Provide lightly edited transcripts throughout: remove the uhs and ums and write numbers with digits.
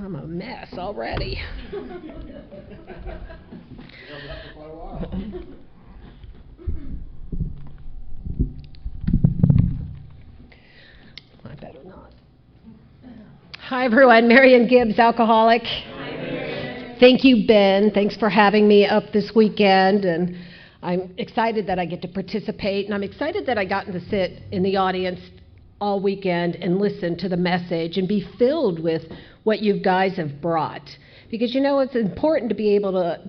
I'm a mess already. I better not. Hi, everyone. Marian Gibbs, alcoholic. Hi, Marian. Thank you, Ben. Thanks for having me up this weekend. And I'm excited that I get to participate. And I'm excited that I got to sit in the audience all weekend and listen to the message and be filled with what you guys have brought. Because, you know, it's important to be able to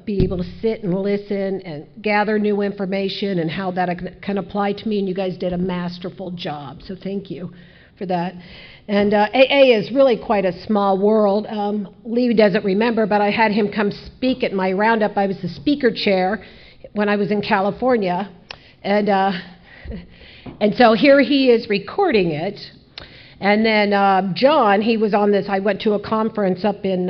sit and listen and gather new information and how that can apply to me. And you guys did a masterful job. So thank you for that. And AA is really quite a small world. Lee doesn't remember, but I had him come speak at my roundup. I was the speaker chair when I was in California. And so here he is recording it. And then John, he was on this. I went to a conference up in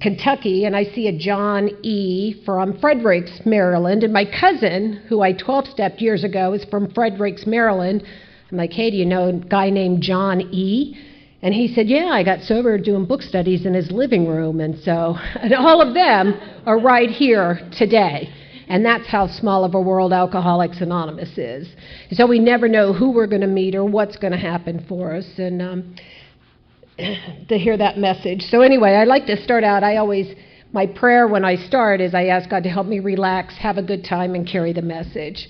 Kentucky, and I see a John E. from Fredericks, Maryland. And my cousin, who I 12-stepped years ago, is from Fredericks, Maryland. I'm like, hey, do you know a guy named John E.? And he said, yeah, I got sober doing book studies in his living room. And all of them are right here today. And that's how small of a world Alcoholics Anonymous is. So we never know who we're going to meet or what's going to happen for us. And to hear that message. So anyway, I like to start out. My prayer when I start is I ask God to help me relax, have a good time, and carry the message.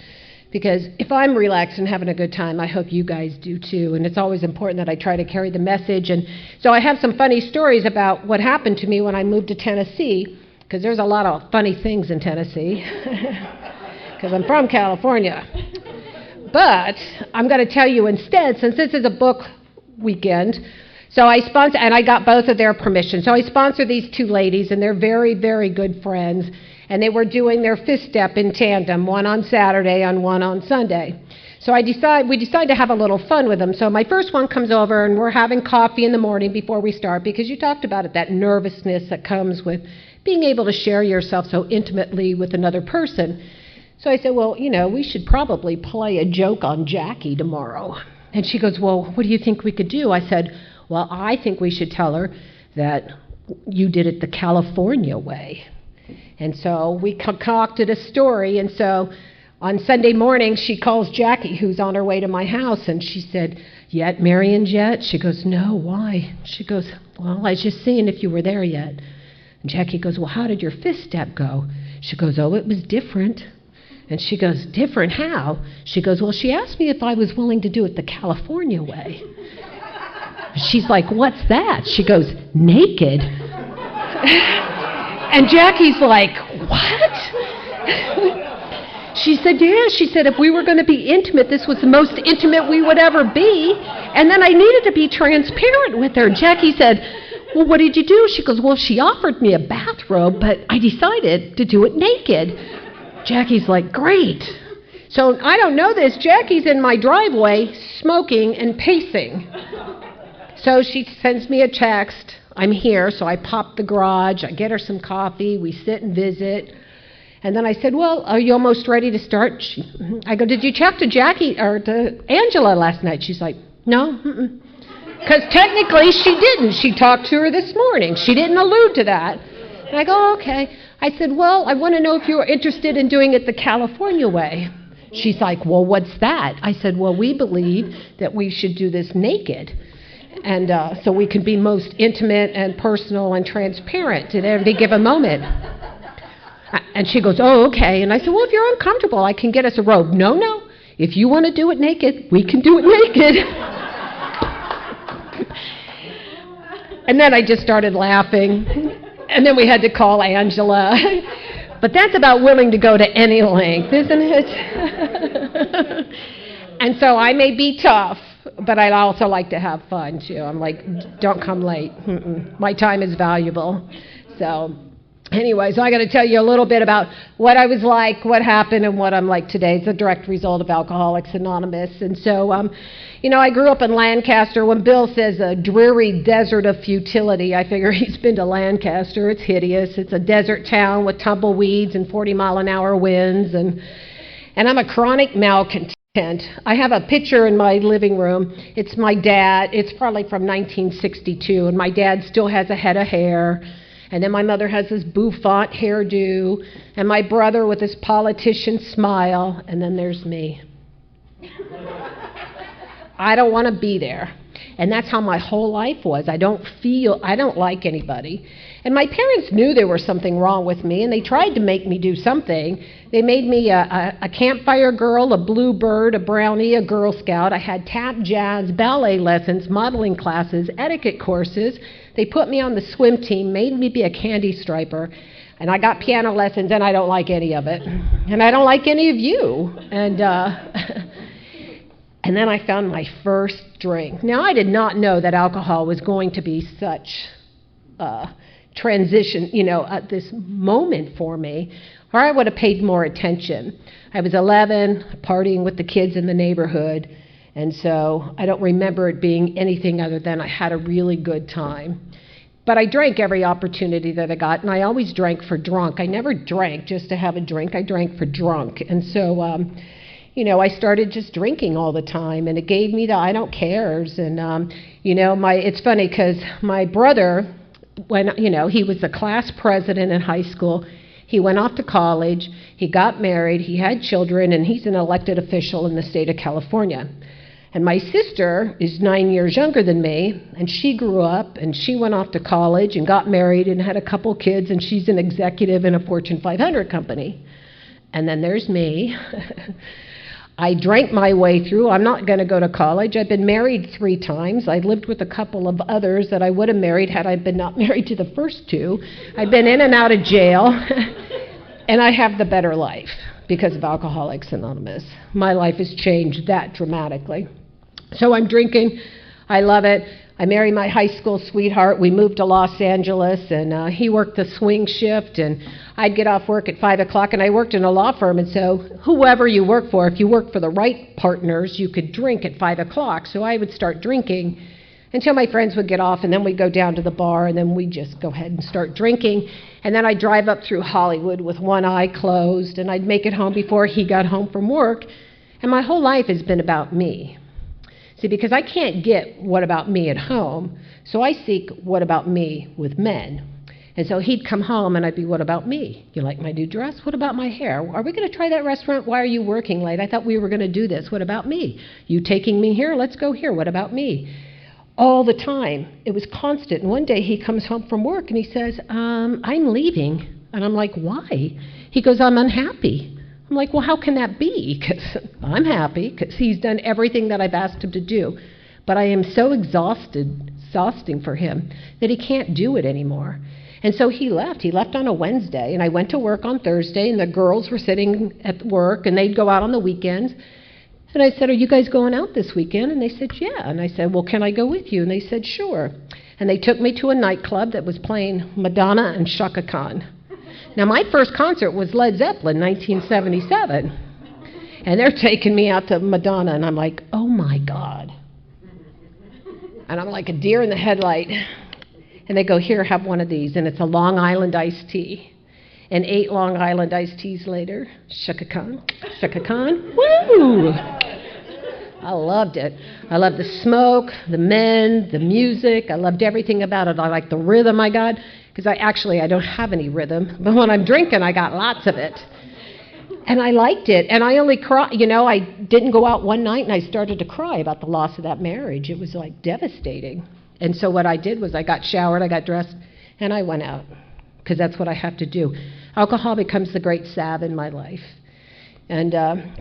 Because if I'm relaxed and having a good time, I hope you guys do too. And it's always important that I try to carry the message. And so I have some funny stories about what happened to me when I moved to Tennessee, because there's a lot of funny things in Tennessee, because I'm from California. But I'm going to tell you instead, since this is a book weekend, so I sponsor, and I got both of their permission. So I sponsor these two ladies, and they're very, very good friends. And they were doing their fifth step in tandem, one on Saturday and one on Sunday. So we decide to have a little fun with them. So my first one comes over, and we're having coffee in the morning before we start, because you talked about it, that nervousness that comes with being able to share yourself so intimately with another person. So I said, well, you know, we should probably play a joke on Jackie tomorrow. And she goes, well, what do you think we could do? I said, well, I think we should tell her that you did it the California way. And so we concocted a story, and so on Sunday morning, she calls Jackie, who's on her way to my house, and she said, yet, Marian, yet? She goes, no, why? She goes, well, I was just seeing if you were there yet. And Jackie goes, well, how did your fifth step go? She goes, oh, it was different. And she goes, different how? She goes, well, she asked me if I was willing to do it the California way. She's like, what's that? She goes, naked. And Jackie's like, what? She said, yeah. She said, if we were going to be intimate, this was the most intimate we would ever be. And then I needed to be transparent with her. Jackie said, well, what did you do? She goes, well, she offered me a bathrobe, but I decided to do it naked. Jackie's like, great. So I don't know this. Jackie's in my driveway smoking and pacing. So she sends me a text. I'm here, so I pop the garage, I get her some coffee, we sit and visit. And then I said, well, are you almost ready to start? I go, did you talk to Jackie or to Angela last night? She's like, no, because technically she didn't. She talked to her this morning. She didn't allude to that. And I go, okay. I said, well, I want to know if you're interested in doing it the California way. She's like, well, what's that? I said, well, we believe that we should do this naked. And so we can be most intimate and personal and transparent at every given moment. And she goes, oh, okay. And I said, well, if you're uncomfortable, I can get us a robe. No. If you want to do it naked, we can do it naked. And then I just started laughing. And then we had to call Angela. But that's about willing to go to any length, isn't it? And so I may be tough, but I'd also like to have fun, too. I'm like, don't come late. My time is valuable. So anyway, so I got to tell you a little bit about what I was like, what happened, and what I'm like today. It's a direct result of Alcoholics Anonymous. And so, I grew up in Lancaster. When Bill says a dreary desert of futility, I figure he's been to Lancaster. It's hideous. It's a desert town with tumbleweeds and 40-mile-an-hour winds. And I'm a chronic malcontent. And I have a picture in my living room. It's my dad. It's probably from 1962, and my dad still has a head of hair. And then my mother has this bouffant hairdo, and my brother with his politician smile, and then there's me. I don't want to be there. And that's how my whole life was. I don't like anybody. And my parents knew there was something wrong with me, and they tried to make me do something. They made me a campfire girl, a bluebird, a brownie, a Girl Scout. I had tap, jazz, ballet lessons, modeling classes, etiquette courses. They put me on the swim team, made me be a candy striper, and I got piano lessons, and I don't like any of it. And I don't like any of you. And then I found my first drink. Now, I did not know that alcohol was going to be such a transition, at this moment for me, or I would have paid more attention. I was 11, partying with the kids in the neighborhood, and so I don't remember it being anything other than I had a really good time. But I drank every opportunity that I got, and I always drank for drunk. I never drank just to have a drink. I drank for drunk. And so, I started just drinking all the time, and it gave me the I don't cares. And, it's funny because my brother, when, he was the class president in high school, he went off to college, he got married, he had children, and he's an elected official in the state of California. And my sister is 9 years younger than me, and she grew up, and she went off to college and got married and had a couple kids, and she's an executive in a Fortune 500 company. And then there's me. I drank my way through. I'm not going to go to college. I've been married 3 times. I've lived with a couple of others that I would have married had I been not married to the first 2. I've been in and out of jail, and I have the better life because of Alcoholics Anonymous. My life has changed that dramatically. So I'm drinking. I love it. I married my high school sweetheart. We moved to Los Angeles, and he worked the swing shift, and I'd get off work at 5 o'clock, and I worked in a law firm, and so whoever you work for, if you work for the right partners, you could drink at 5 o'clock. So I would start drinking until my friends would get off, and then we'd go down to the bar, and then we'd just go ahead and start drinking. And then I'd drive up through Hollywood with one eye closed, and I'd make it home before he got home from work. And my whole life has been about me. See, because I can't get what about me at home, so I seek what about me with men. And so he'd come home and I'd be, what about me? You like my new dress? What about my hair? Are we going to try that restaurant? Why are you working late? I thought we were going to do this. What about me? You taking me here? Let's go here. What about me? All the time. It was constant. And one day he comes home from work and he says, I'm leaving. And I'm like, why? He goes, I'm unhappy. I'm like, well, how can that be? Because I'm happy, because he's done everything that I've asked him to do. But I am so exhausting for him, that he can't do it anymore. And so he left. He left on a Wednesday, and I went to work on Thursday, and the girls were sitting at work, and they'd go out on the weekends. And I said, are you guys going out this weekend? And they said, yeah. And I said, well, can I go with you? And they said, sure. And they took me to a nightclub that was playing Madonna and Chaka Khan. Now, my first concert was Led Zeppelin, 1977. And they're taking me out to Madonna, and I'm like, oh, my God. And I'm like a deer in the headlight. And they go, here, have one of these. And it's a Long Island iced tea. And 8 Long Island iced teas later, Chaka Khan, woo! I loved it. I loved the smoke, the men, the music. I loved everything about it. I liked the rhythm I got. Because I don't have any rhythm, but when I'm drinking, I got lots of it. And I liked it, and I only cried, I didn't go out one night and I started to cry about the loss of that marriage. It was like devastating. And so what I did was I got showered, I got dressed, and I went out, because that's what I have to do. Alcohol becomes the great salve in my life. And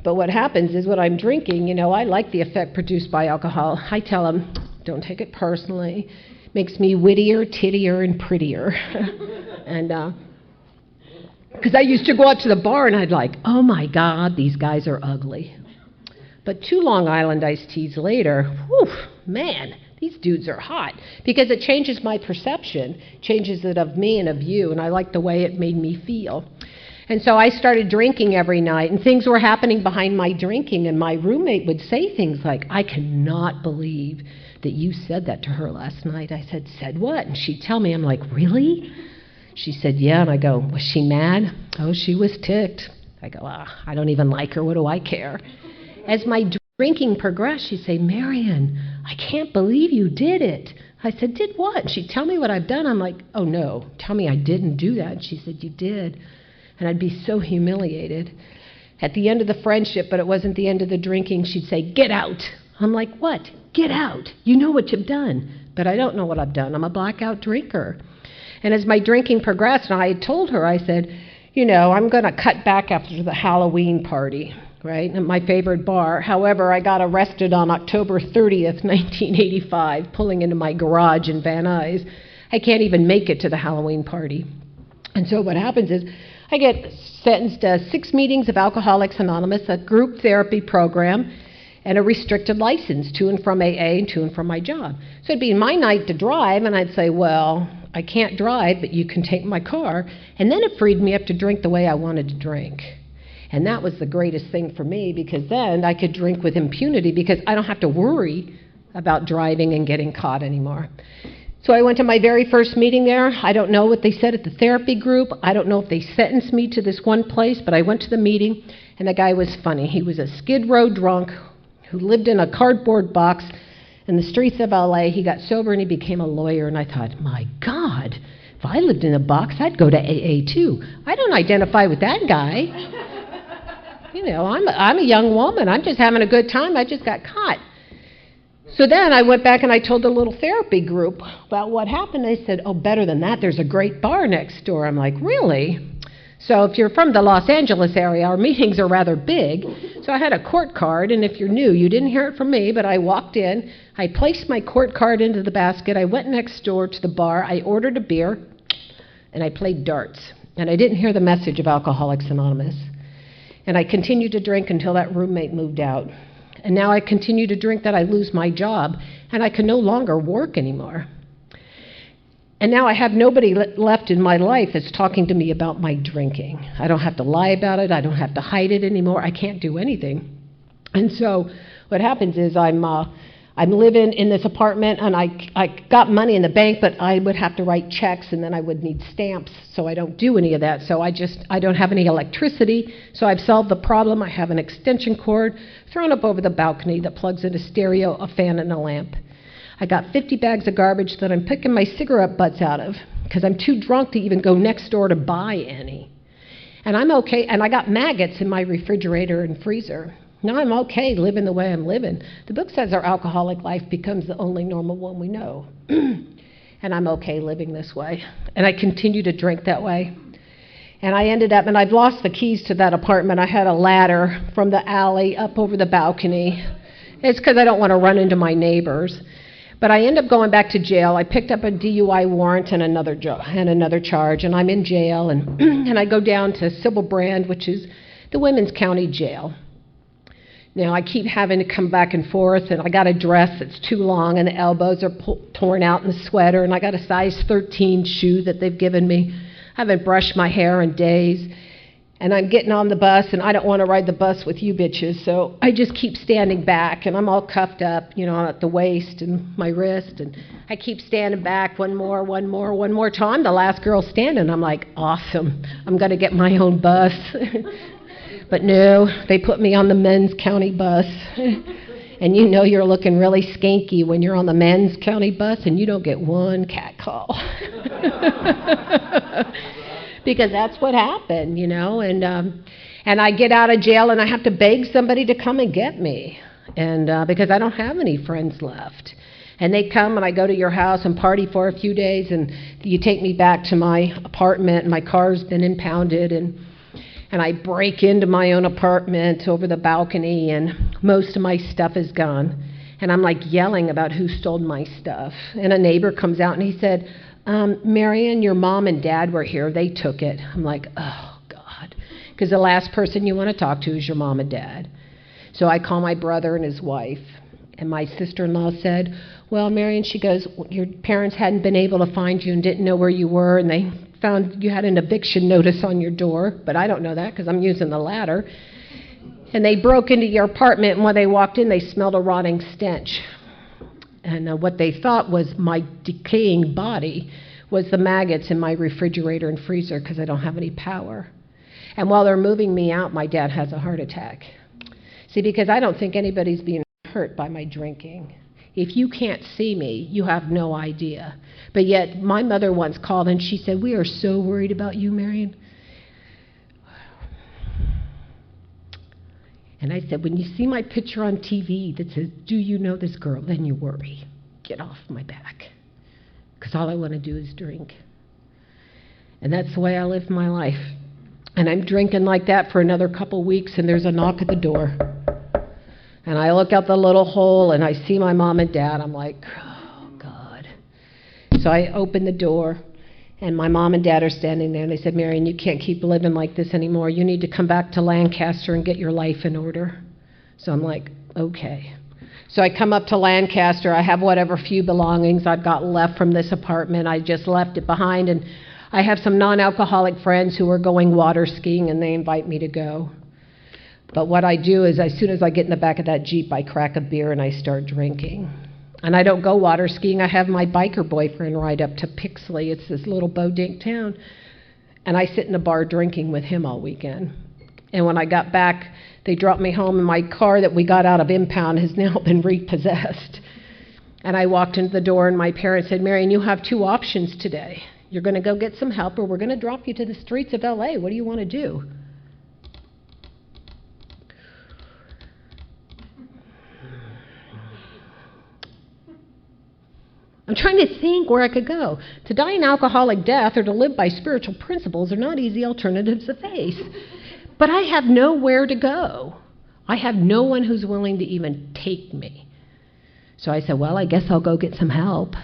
but what happens is when I'm drinking, I like the effect produced by alcohol. I tell them, don't take it personally. Makes me wittier, tittier, and prettier. And because I used to go out to the bar and I'd like, oh my God, these guys are ugly. But 2 Long Island iced teas later, whew, man, these dudes are hot. Because it changes my perception, changes it of me and of you, and I like the way it made me feel. And so I started drinking every night, and things were happening behind my drinking, and my roommate would say things like, I cannot believe that you said that to her last night. I said what? And she'd tell me, I'm like, really? She said, yeah. And I go, was she mad? Oh, she was ticked. I go, I don't even like her. What do I care? As my drinking progressed, she'd say, Marian, I can't believe you did it. I said, did what? And she'd tell me what I've done. I'm like, oh no, tell me I didn't do that. And she said, you did. And I'd be so humiliated. At the end of the friendship, but it wasn't the end of the drinking, she'd say, get out. I'm like, what? Get out. You know what you've done. But I don't know what I've done. I'm a blackout drinker. And as my drinking progressed, and I had told her, I said, you know, I'm going to cut back after the Halloween party, right, at my favorite bar. However, I got arrested on October 30th, 1985, pulling into my garage in Van Nuys. I can't even make it to the Halloween party. And so what happens is I get sentenced to 6 meetings of Alcoholics Anonymous, a group therapy program, and a restricted license to and from AA and to and from my job. So it'd be my night to drive, and I'd say, well, I can't drive, but you can take my car. And then it freed me up to drink the way I wanted to drink. And that was the greatest thing for me, because then I could drink with impunity because I don't have to worry about driving and getting caught anymore. So I went to my very first meeting there. I don't know what they said at the therapy group. I don't know if they sentenced me to this one place, but I went to the meeting, and the guy was funny. He was a Skid Row drunk who lived in a cardboard box in the streets of LA. He got sober and he became a lawyer, and I thought, my God, if I lived in a box, I'd go to AA too. I don't identify with that guy. You know, I'm a young woman. I'm just having a good time. I just got caught. So then I went back and I told the little therapy group about what happened. They said, oh, better than that, there's a great bar next door. I'm like, really? So if you're from the Los Angeles area, our meetings are rather big. So I had a court card, and if you're new, you didn't hear it from me, but I walked in, I placed my court card into the basket, I went next door to the bar, I ordered a beer, and I played darts. And I didn't hear the message of Alcoholics Anonymous. And I continued to drink until that roommate moved out. And now I continue to drink that I lose my job, and I can no longer work anymore. And now I have nobody left in my life that's talking to me about my drinking. I don't have to lie about it. I don't have to hide it anymore. I can't do anything. And so what happens is I'm living in this apartment, and I got money in the bank, but I would have to write checks, and then I would need stamps, so I don't do any of that. So I don't have any electricity, so I've solved the problem. I have an extension cord thrown up over the balcony that plugs in a stereo, a fan, and a lamp. I got 50 bags of garbage that I'm picking my cigarette butts out of because I'm too drunk to even go next door to buy any. And I'm okay, and I got maggots in my refrigerator and freezer. Now I'm okay living the way I'm living. The book says our alcoholic life becomes the only normal one we know. And I'm okay living this way. And I continue to drink that way. And I ended up, and I've lost the keys to that apartment. I had a ladder from the alley up over the balcony. It's because I don't want to run into my neighbors. But I end up going back to jail. I picked up a DUI warrant and another charge, and I'm in jail. And, and I go down to Sybil Brand, which is the Women's County Jail. Now, I keep having to come back and forth, and I got a dress that's too long, and the elbows are torn out in the sweater, and I got a size 13 shoe that they've given me. I haven't brushed my hair in days. And I'm getting on the bus, and I don't want to ride the bus with you bitches, so I just keep standing back, and I'm all cuffed up, you know, at the waist and my wrist, and I keep standing back, one more till I'm the last girl standing. I'm like, awesome, I'm going to get my own bus. But no, they put me on the men's county bus. And you know you're looking really skanky when you're on the men's county bus, and you don't get one cat call. Because that's what happened, you know, and I get out of jail and I have to beg somebody to come and get me, and because I don't have any friends left. And they come and I go to your house and party for a few days, and you take me back to my apartment, and my car's been impounded, and I break into my own apartment over the balcony, and most of my stuff is gone. And I'm like yelling about who stole my stuff. And a neighbor comes out and he said, Marian, your mom and dad were here. They took it. I'm like, oh, God. Because the last person you want to talk to is your mom and dad. So I call my brother and his wife. And my sister-in-law said, well, Marian, she goes, your parents hadn't been able to find you and didn't know where you were, and they found you had an eviction notice on your door. But I don't know that because I'm using the ladder. And they broke into your apartment, and when they walked in, they smelled a rotting stench. And what they thought was my decaying body was the maggots in my refrigerator and freezer because I don't have any power. And while they're moving me out, my dad has a heart attack. See, because I don't think anybody's being hurt by my drinking. If you can't see me, you have no idea. But yet, my mother once called and she said, "We are so worried about you, Marian." And I said, "When you see my picture on TV that says, 'Do you know this girl?' then you worry. Get off my back. Because all I want to do is drink." And that's the way I live my life. And I'm drinking like that for another couple weeks, and there's a knock at the door. And I look out the little hole, and I see my mom and dad. I'm like, oh, God. So I open the door, and my mom and dad are standing there, and they said, "Marian, you can't keep living like this anymore. You need to come back to Lancaster and get your life in order." So I'm like, okay. So I come up to Lancaster. I have whatever few belongings I've got left from this apartment. I just left it behind, and I have some non-alcoholic friends who are going water skiing, and they invite me to go. But what I do is, as soon as I get in the back of that Jeep, I crack a beer and I start drinking. And I don't go water skiing. I have my biker boyfriend ride up to Pixley. It's this little bodink town. And I sit in a bar drinking with him all weekend. And when I got back, they dropped me home, and my car that we got out of impound has now been repossessed. And I walked into the door, and my parents said, "Marian, you have two options today. You're going to go get some help, or we're going to drop you to the streets of LA. What do you want to do?" I'm trying to think where I could go. To die an alcoholic death or to live by spiritual principles are not easy alternatives to face. But I have nowhere to go. I have no one who's willing to even take me. So I said, well, I guess I'll go get some help.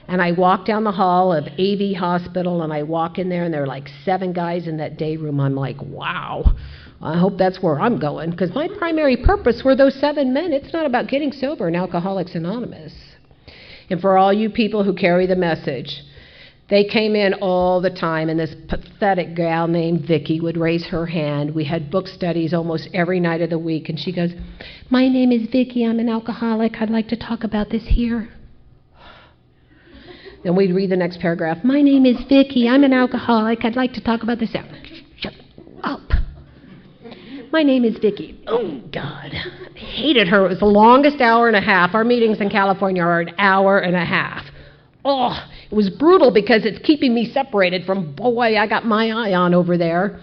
And I walk down the hall of AV Hospital, and I walk in there, and there are like 7 guys in that day room. I'm like, wow, I hope that's where I'm going. Because my primary purpose were those 7 men. It's not about getting sober in Alcoholics Anonymous. And for all you people who carry the message, they came in all the time, and this pathetic gal named Vicki would raise her hand. We had book studies almost every night of the week, and she goes, "My name is Vicki. I'm an alcoholic. I'd like to talk about this here." Then we'd read the next paragraph. "My name is Vicki. I'm an alcoholic. I'd like to talk about this." Shut up. "My name is Vicki." Oh, God. I hated her. It was the longest hour and a half. Our meetings in California are an hour and a half. Oh, it was brutal because it's keeping me separated from, boy, I got my eye on over there.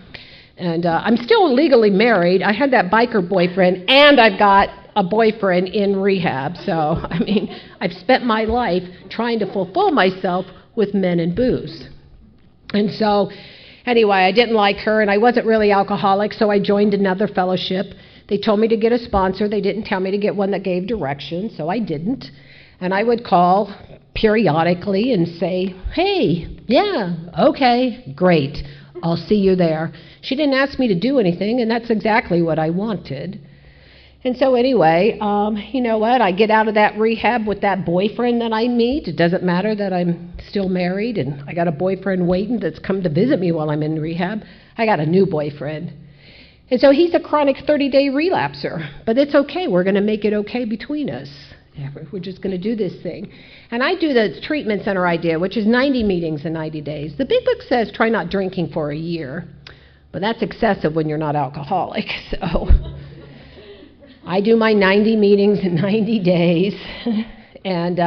And I'm still legally married. I had that biker boyfriend, and I've got a boyfriend in rehab. So, I mean, I've spent my life trying to fulfill myself with men and booze. And so, anyway, I didn't like her, and I wasn't really alcoholic, so I joined another fellowship. They told me to get a sponsor. They didn't tell me to get one that gave direction, so I didn't. And I would call periodically and say, "Hey, yeah, okay, great, I'll see you there." She didn't ask me to do anything, and that's exactly what I wanted. And so anyway, you know what? I get out of that rehab with that boyfriend that I meet. It doesn't matter that I'm still married, and I got a boyfriend waiting that's come to visit me while I'm in rehab. I got a new boyfriend. And so he's a chronic 30-day relapser. But it's okay. We're going to make it okay between us. We're just going to do this thing. And I do the treatment center idea, which is 90 meetings in 90 days. The big book says try not drinking for a year. But that's excessive when you're not alcoholic. So I do my 90 meetings in 90 days, and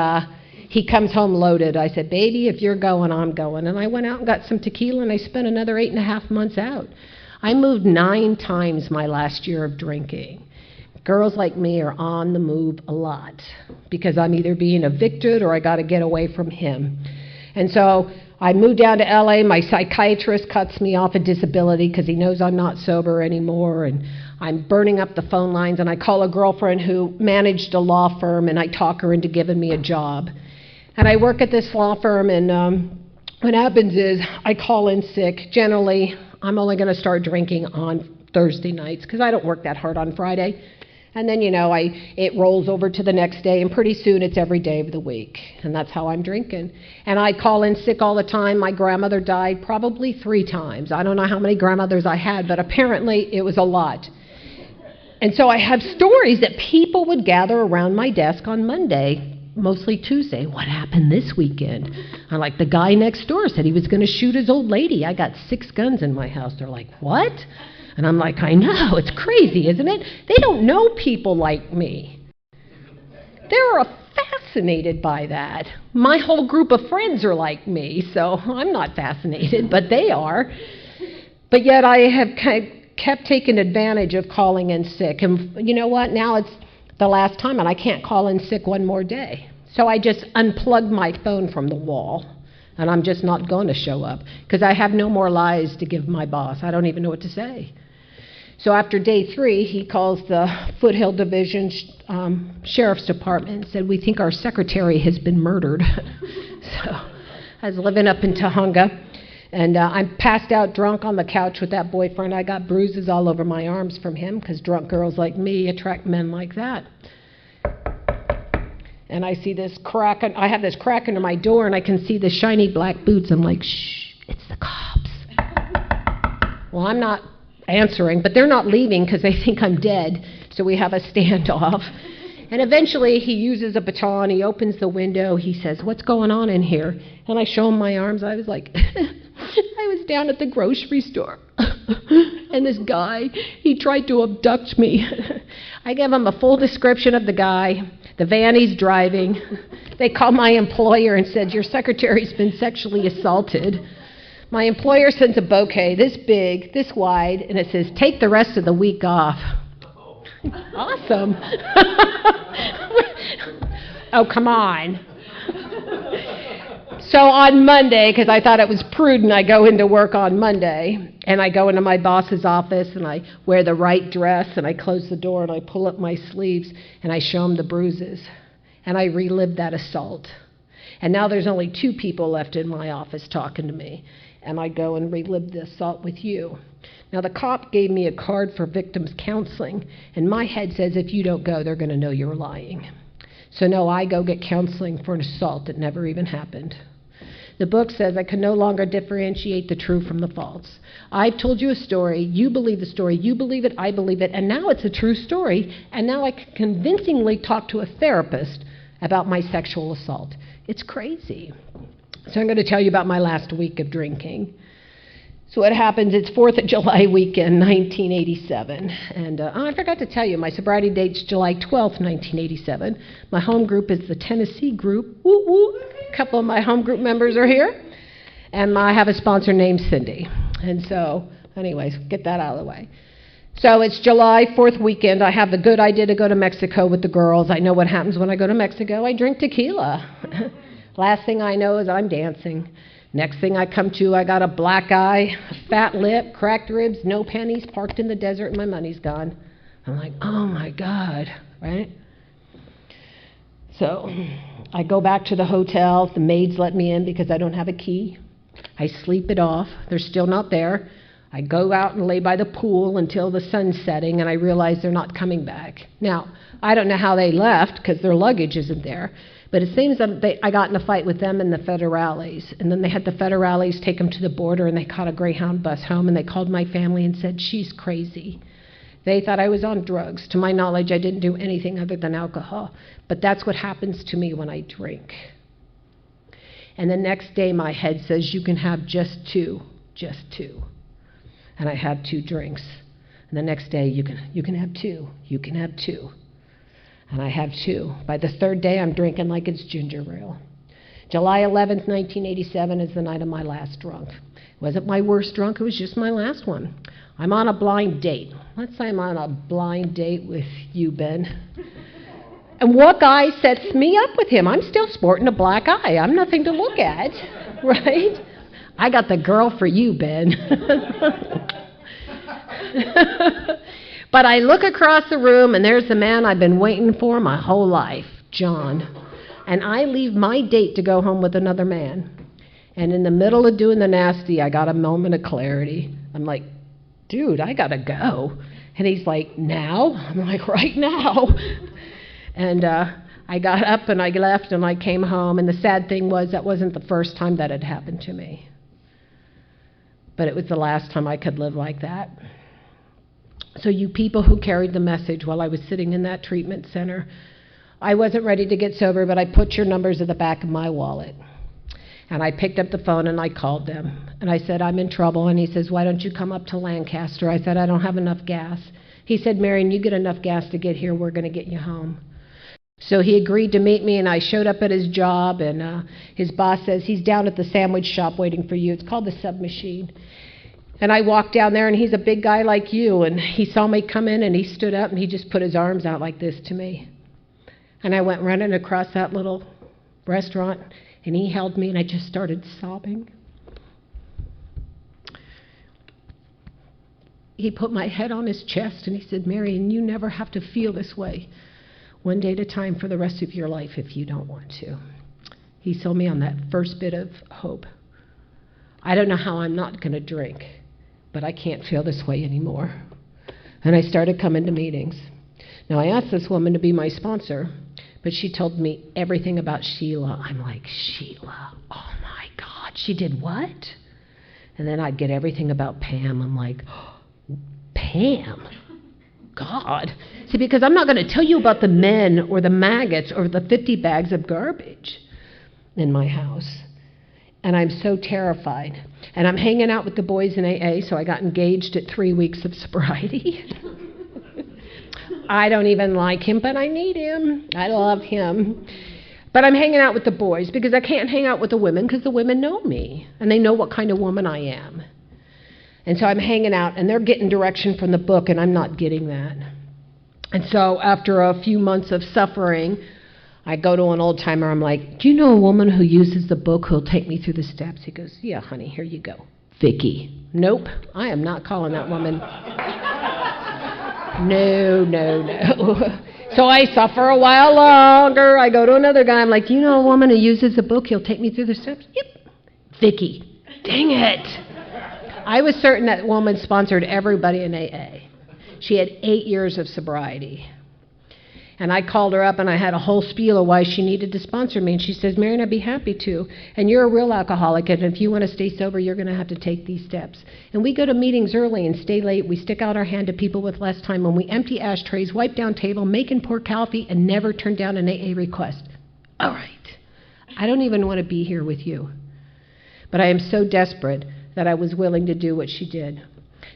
he comes home loaded. I said, "Baby, if you're going, I'm going." And I went out and got some tequila, and I spent another 8.5 months out. I moved 9 times my last year of drinking. Girls like me are on the move a lot because I'm either being evicted or I got to get away from him. And so I moved down to LA. My psychiatrist cuts me off of disability because he knows I'm not sober anymore, and I'm burning up the phone lines, and I call a girlfriend who managed a law firm, and I talk her into giving me a job. And I work at this law firm, and what happens is I call in sick. Generally, I'm only going to start drinking on Thursday nights because I don't work that hard on Friday. And then, you know, it rolls over to the next day, and pretty soon it's every day of the week. And that's how I'm drinking. And I call in sick all the time. My grandmother died probably 3 times. I don't know how many grandmothers I had, but apparently it was a lot. And so I have stories that people would gather around my desk on Monday, mostly Tuesday. "What happened this weekend?" I'm like, "The guy next door said he was going to shoot his old lady. I got 6 guns in my house." They're like, "What?" And I'm like, I know, it's crazy, isn't it? They don't know people like me. They're fascinated by that. My whole group of friends are like me, so I'm not fascinated, but they are. But yet I have kept taking advantage of calling in sick. And you know what? Now it's the last time, and I can't call in sick one more day. So I just unplugged my phone from the wall, and I'm just not going to show up because I have no more lies to give my boss. I don't even know what to say. So after day 3, he calls the Foothill Division Sheriff's Department and said, we think our secretary has been murdered. So I was living up in Tahunga, and I'm passed out drunk on the couch with that boyfriend. I got bruises all over my arms from him because drunk girls like me attract men like that. And I see this crack, I have this crack under my door, and I can see the shiny black boots. I'm like, shh, it's the cops. Well, I'm not answering, but they're not leaving because they think I'm dead, so we have a standoff. And eventually he uses a baton, he opens the window, he says, what's going on in here? And I show him my arms. I was like, I was down at the grocery store, and this guy, he tried to abduct me. I gave him a full description of the guy, the van he's driving. They called my employer and said, your secretary's been sexually assaulted. My employer sends a bouquet this big, this wide, and it says, take the rest of the week off. Awesome. Oh, come on. So on Monday, because I thought it was prudent, I go into work on Monday, and I go into my boss's office, and I wear the right dress, and I close the door, and I pull up my sleeves, and I show him the bruises. And I relive that assault. And now there's only 2 people left in my office talking to me. And I go and relive the assault with you. Now, the cop gave me a card for victims counseling, and my head says if you don't go, they're going to know you're lying. So no, I go get counseling for an assault that never even happened. The book says I can no longer differentiate the true from the false. I've told you a story, you believe the story, you believe it, I believe it, and now it's a true story, and now I can convincingly talk to a therapist about my sexual assault. It's crazy. So I'm going to tell you about my last week of drinking. So what happens, it's 4th of July weekend, 1987. And I forgot to tell you, my sobriety date's July 12th, 1987. My home group is the Tennessee group. Woo woo. A couple of my home group members are here. And I have a sponsor named Cindy. And so, anyways, get that out of the way. So it's July 4th weekend. I have the good idea to go to Mexico with the girls. I know what happens when I go to Mexico. I drink tequila. Last thing I know is I'm dancing. Next thing I come to, I got a black eye, a fat lip, cracked ribs, no pennies, parked in the desert, and my money's gone. I'm like, oh my God, right? So I go back to the hotel. The maids let me in because I don't have a key. I sleep it off. They're still not there. I go out and lay by the pool until the sun's setting, and I realize they're not coming back. Now, I don't know how they left because their luggage isn't there. But it seems that I got in a fight with them and the federales. And then they had the federales take them to the border, and they caught a Greyhound bus home, and they called my family and said, she's crazy. They thought I was on drugs. To my knowledge, I didn't do anything other than alcohol. But that's what happens to me when I drink. And the next day, my head says, you can have just two. And I have 2 drinks. And the next day, you can have 2. You can have 2. And I have 2. By the 3rd day, I'm drinking like it's ginger ale. July 11th, 1987 is the night of my last drunk. It wasn't my worst drunk, it was just my last one. I'm on a blind date. Let's say I'm on a blind date with you, Ben. And what guy sets me up with him? I'm still sporting a black eye. I'm nothing to look at, right? I got the girl for you, Ben. But I look across the room, and there's the man I've been waiting for my whole life, John. And I leave my date to go home with another man. And in the middle of doing the nasty, I got a moment of clarity. I'm like, dude, I gotta go. And he's like, now? I'm like, right now. And I got up and I left and I came home. And the sad thing was that wasn't the first time that had happened to me. But it was the last time I could live like that. So you people who carried the message while I was sitting in that treatment center, I wasn't ready to get sober, but I put your numbers at the back of my wallet. And I picked up the phone and I called them. And I said, I'm in trouble. And he says, why don't you come up to Lancaster? I said, I don't have enough gas. He said, Marian, you get enough gas to get here, we're going to get you home. So he agreed to meet me, and I showed up at his job, and his boss says, he's down at the sandwich shop waiting for you. It's called the Sub Machine. And I walked down there, and he's a big guy like you, and he saw me come in, and he stood up, and he just put his arms out like this to me. And I went running across that little restaurant, and he held me, and I just started sobbing. He put my head on his chest, and he said, Marian, you never have to feel this way. One day at a time for the rest of your life if you don't want to. He sold me on that first bit of hope. I don't know how I'm not going to drink, but I can't feel this way anymore. And I started coming to meetings. Now, I asked this woman to be my sponsor, but she told me everything about Sheila. I'm like, Sheila? Oh, my God. She did what? And then I'd get everything about Pam. I'm like, oh, Pam? God. See, because I'm not going to tell you about the men or the maggots or the 50 bags of garbage in my house. And I'm so terrified. And I'm hanging out with the boys in AA, so I got engaged at 3 weeks of sobriety. I don't even like him, but I need him. I love him. But I'm hanging out with the boys because I can't hang out with the women because the women know me, and they know what kind of woman I am. And so I'm hanging out, and they're getting direction from the book, and I'm not getting that. And so after a few months of suffering, I go to an old-timer. I'm like, do you know a woman who uses the book who'll take me through the steps? He goes, yeah, honey, here you go. Vicky. Nope, I am not calling that woman. No. So I suffer a while longer. I go to another guy. I'm like, you know a woman who uses the book? He'll take me through the steps? Yep. Vicky. Dang it. I was certain that woman sponsored everybody in AA. She had 8 years of sobriety. And I called her up, and I had a whole spiel of why she needed to sponsor me. And she says, Marian, I'd be happy to. And you're a real alcoholic, and if you want to stay sober, you're going to have to take these steps. And we go to meetings early and stay late. We stick out our hand to people with less time. When we empty ashtrays, wipe down table, make and pour coffee, and never turn down an AA request. All right. I don't even want to be here with you. But I am so desperate that I was willing to do what she did.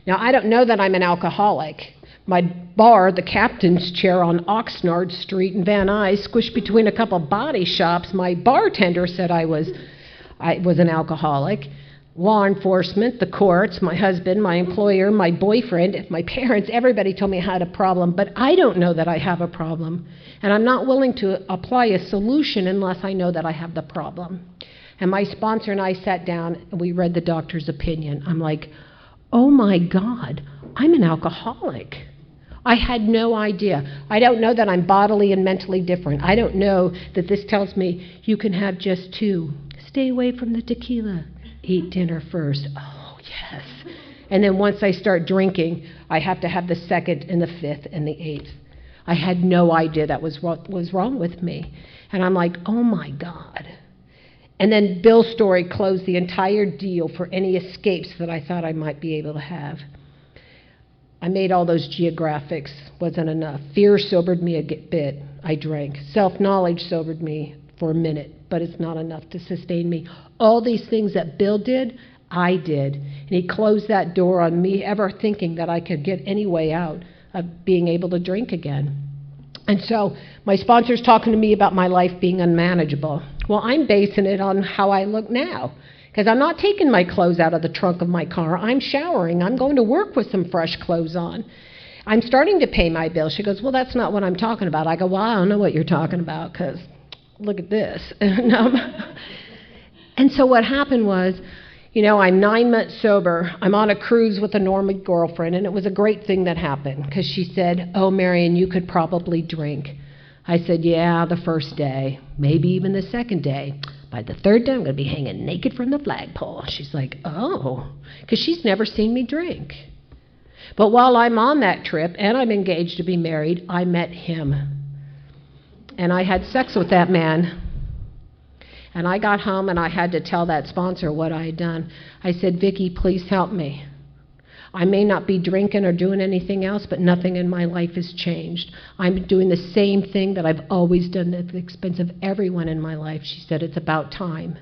Now, I don't know that I'm an alcoholic. My bar, the captain's chair on Oxnard Street in Van Nuys, squished between a couple body shops. My bartender said I was an alcoholic. Law enforcement, the courts, my husband, my employer, my boyfriend, my parents, everybody told me I had a problem, but I don't know that I have a problem. And I'm not willing to apply a solution unless I know that I have the problem. And my sponsor and I sat down and we read the doctor's opinion. I'm like, oh my God, I'm an alcoholic. I had no idea. I don't know that I'm bodily and mentally different. I don't know that this tells me you can have just 2. Stay away from the tequila. Eat dinner first. Oh, yes. And then once I start drinking, I have to have the 2nd and the 5th and the 8th. I had no idea that was what was wrong with me. And I'm like, oh my God. And then Bill's story closed the entire deal for any escapes that I thought I might be able to have. I made all those geographics, wasn't enough. Fear sobered me a bit, I drank. Self-knowledge sobered me for a minute, but it's not enough to sustain me. All these things that Bill did, I did. And he closed that door on me ever thinking that I could get any way out of being able to drink again. And so my sponsor's talking to me about my life being unmanageable. Well, I'm basing it on how I look now. Because I'm not taking my clothes out of the trunk of my car. I'm showering. I'm going to work with some fresh clothes on. I'm starting to pay my bill. She goes, well, that's not what I'm talking about. I go, well, I don't know what you're talking about because look at this. And so what happened was, I'm 9 months sober. I'm on a cruise with a Norman girlfriend, and it was a great thing that happened because she said, oh, Marian, you could probably drink. I said, yeah, the first day, maybe even the second day. By the third day, I'm going to be hanging naked from the flagpole. She's like, oh, because she's never seen me drink. But while I'm on that trip, and I'm engaged to be married, I met him. And I had sex with that man. And I got home, and I had to tell that sponsor what I had done. I said, Vicki, please help me. I may not be drinking or doing anything else, but nothing in my life has changed. I'm doing the same thing that I've always done at the expense of everyone in my life. She said, it's about time.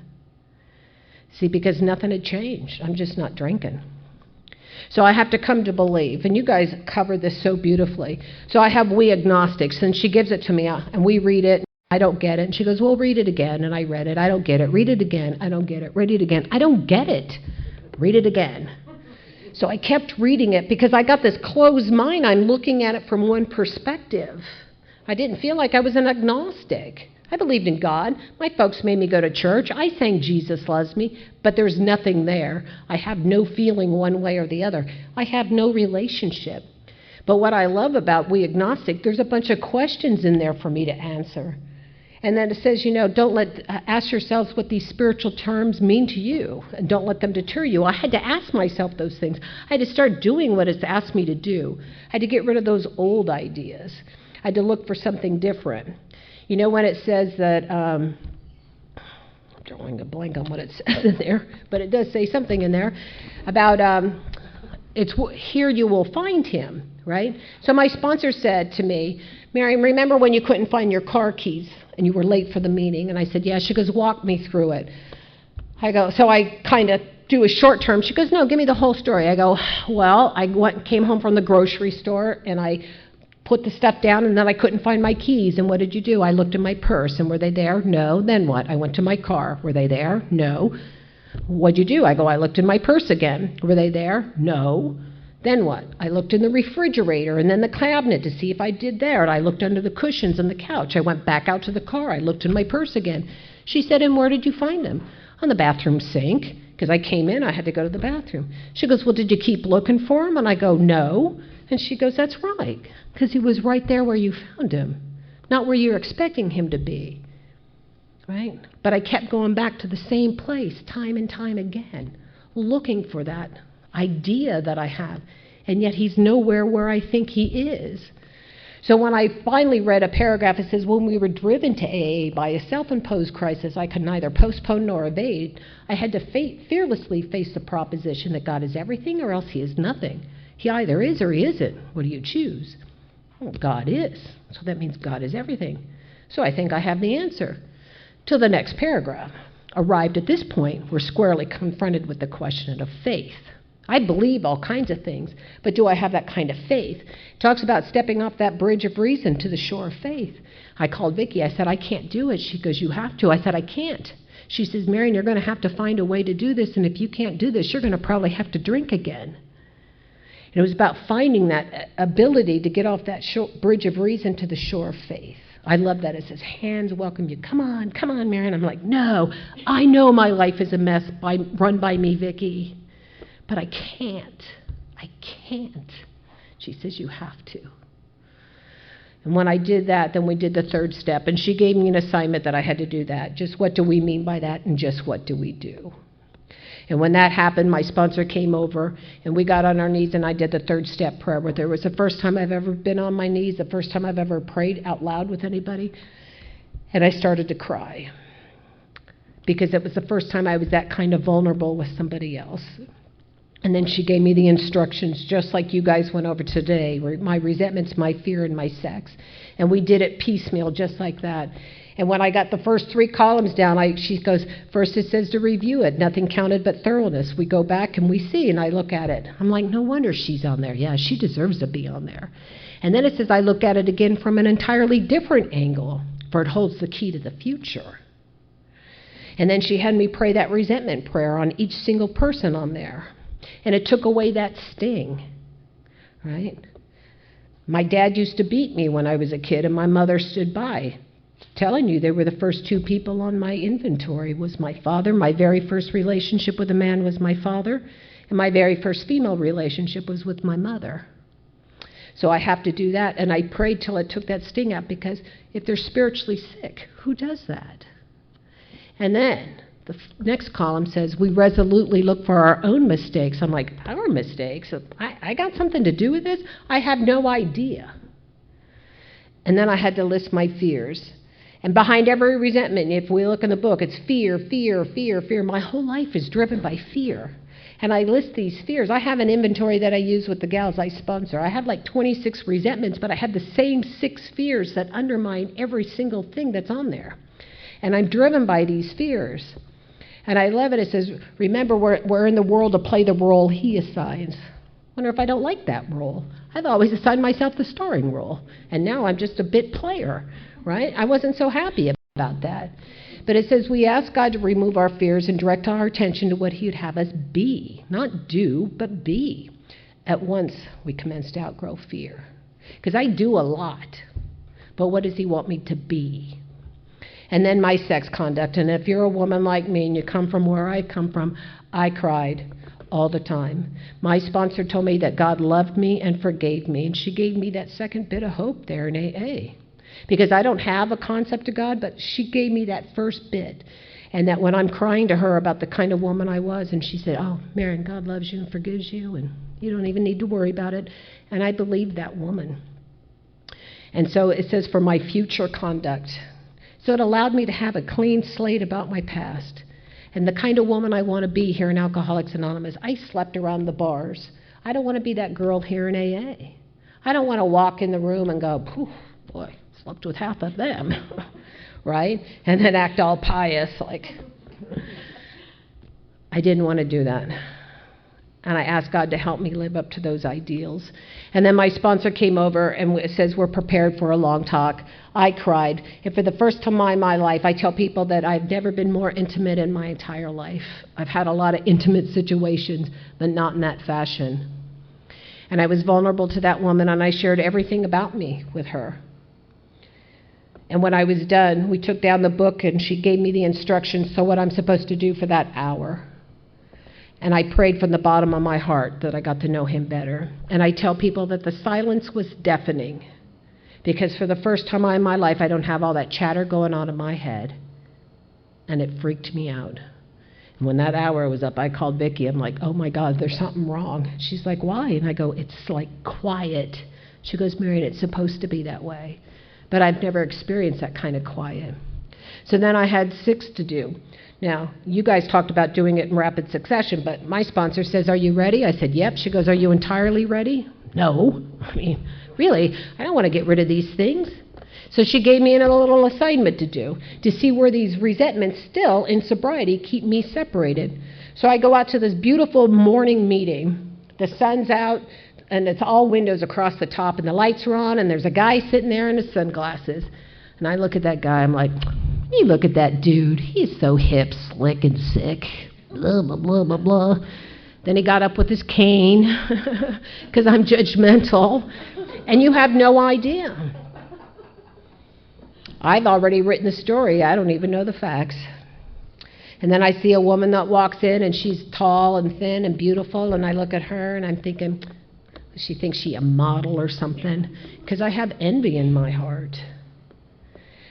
See, because nothing had changed. I'm just not drinking. So I have to come to believe, and you guys cover this so beautifully. So I have We Agnostics, and she gives it to me, and we read it. I don't get it. And she goes, well, read it again. And I read it. I don't get it. Read it again. I don't get it. Read it again. I don't get it. Read it again. So I kept reading it because I got this closed mind. I'm looking at it from one perspective. I didn't feel like I was an agnostic. I believed in God. My folks made me go to church. I sang Jesus Loves Me, but there's nothing there. I have no feeling one way or the other. I have no relationship. But what I love about We Agnostic, there's a bunch of questions in there for me to answer. And then it says, ask yourselves what these spiritual terms mean to you, and don't let them deter you. I had to ask myself those things. I had to start doing what it's asked me to do. I had to get rid of those old ideas. I had to look for something different. When it says that, I'm drawing a blank on what it says in there, but it does say something in there about it's here you will find him, right? So my sponsor said to me, Marian, remember when you couldn't find your car keys and you were late for the meeting? And I said, yeah. She goes, walk me through it. I go, so I kind of do a short term. She goes, no, give me the whole story. I go, well, came home from the grocery store and I put the stuff down, and then I couldn't find my keys. And what did you do? I looked in my purse, and were they there? No. Then what? I went to my car. Were they there? No. What'd you do? I go, I looked in my purse again. Were they there? No. Then what? I looked in the refrigerator and then the cabinet to see if I did there. And I looked under the cushions on the couch. I went back out to the car. I looked in my purse again. She said, and where did you find them? On the bathroom sink, because I came in. I had to go to the bathroom. She goes, well, did you keep looking for him? And I go, no. And she goes, that's right, because he was right there where you found him, not where you're expecting him to be, right? But I kept going back to the same place time and time again, looking for that idea that I have, and yet he's nowhere where I think he is. So when I finally read a paragraph, it says, when we were driven to AA by a self-imposed crisis I could neither postpone nor evade, I had to fearlessly face the proposition that God is everything or else he is nothing. He either is or he isn't. What do you choose? Well, God is. So that means God is everything. So I think I have the answer. To the next paragraph. Arrived at this point, we're squarely confronted with the question of faith. I believe all kinds of things, but do I have that kind of faith? It talks about stepping off that bridge of reason to the shore of faith. I called Vicki. I said, I can't do it. She goes, you have to. I said, I can't. She says, Marian, you're going to have to find a way to do this, and if you can't do this, you're going to probably have to drink again. And it was about finding that ability to get off that bridge of reason to the shore of faith. I love that. It says, hands welcome you. Come on, Marian. I'm like, no, I know my life is a mess run by me, Vicki. But I can't. She says, you have to. And when I did that, then we did the third step. And she gave me an assignment that I had to do that. Just what do we mean by that, and just what do we do? And when that happened, my sponsor came over, and we got on our knees, and I did the third step prayer with her. It was the first time I've ever been on my knees, the first time I've ever prayed out loud with anybody. And I started to cry because it was the first time I was that kind of vulnerable with somebody else. And then she gave me the instructions, just like you guys went over today, my resentments, my fear, and my sex. And we did it piecemeal, just like that. And when I got the first 3 columns down, she goes, first it says to review it, nothing counted but thoroughness. We go back and we see, and I look at it. I'm like, no wonder she's on there. Yeah, she deserves to be on there. And then it says I look at it again from an entirely different angle, for it holds the key to the future. And then she had me pray that resentment prayer on each single person on there. And it took away that sting, right? My dad used to beat me when I was a kid, and my mother stood by. Telling you, they were the first 2 people on my inventory was my father. My very first relationship with a man was my father, and my very first female relationship was with my mother. So I have to do that, and I prayed till it took that sting out, because if they're spiritually sick, who does that? And then the next column says, we resolutely look for our own mistakes. I'm like, our mistakes? I got something to do with this? I have no idea. And then I had to list my fears. And behind every resentment, if we look in the book, it's fear, fear, fear, fear. My whole life is driven by fear. And I list these fears. I have an inventory that I use with the gals I sponsor. I have like 26 resentments, but I have the same 6 fears that undermine every single thing that's on there. And I'm driven by these fears. And I love it. It says, remember, we're in the world to play the role he assigns. Wonder if I don't like that role. I've always assigned myself the starring role, and now I'm just a bit player, right? I wasn't so happy about that. But it says we ask God to remove our fears and direct our attention to what he would have us be. Not do, but be. At once, we commence to outgrow fear. Because I do a lot, but what does he want me to be? And then my sex conduct. And if you're a woman like me and you come from where I come from, I cried all the time. My sponsor told me that God loved me and forgave me, and she gave me that second bit of hope there in AA. Because I don't have a concept of God, but she gave me that first bit. And that when I'm crying to her about the kind of woman I was, and she said, oh, Marian, God loves you and forgives you, and you don't even need to worry about it. And I believed that woman. And so it says for my future conduct. So it allowed me to have a clean slate about my past. And the kind of woman I want to be here in Alcoholics Anonymous. I slept around the bars. I don't want to be that girl here in AA. I don't want to walk in the room and go, boy, slept with half of them, right? And then act all pious, like. I didn't want to do that. And I asked God to help me live up to those ideals. And then my sponsor came over and it says we're prepared for a long talk. I cried. And for the first time in my life, I tell people that I've never been more intimate in my entire life. I've had a lot of intimate situations, but not in that fashion. And I was vulnerable to that woman, and I shared everything about me with her. And when I was done, we took down the book, and she gave me the instructions for what I'm supposed to do for that hour. And I prayed from the bottom of my heart that I got to know him better. And I tell people that the silence was deafening, because for the first time in my life, I don't have all that chatter going on in my head. And it freaked me out. And when that hour was up, I called Vicki. I'm like, oh my God, there's something wrong. She's like, why? And I go, it's like quiet. She goes, Marian, it's supposed to be that way. But I've never experienced that kind of quiet. So then I had 6 to do. Now, you guys talked about doing it in rapid succession, but my sponsor says, are you ready? I said, yep. She goes, are you entirely ready? No. I mean, really, I don't want to get rid of these things. So she gave me a little assignment to do, to see where these resentments still in sobriety keep me separated. So I go out to this beautiful morning meeting. The sun's out, and it's all windows across the top, and the lights are on, and there's a guy sitting there in his sunglasses. And I look at that guy, I'm like, you look at that dude. He's so hip, slick, and sick. Blah, blah, blah, blah, blah. Then he got up with his cane, because I'm judgmental. And you have no idea. I've already written the story. I don't even know the facts. And then I see a woman that walks in, and she's tall and thin and beautiful, and I look at her, and I'm thinking, she thinks she's a model or something, because I have envy in my heart.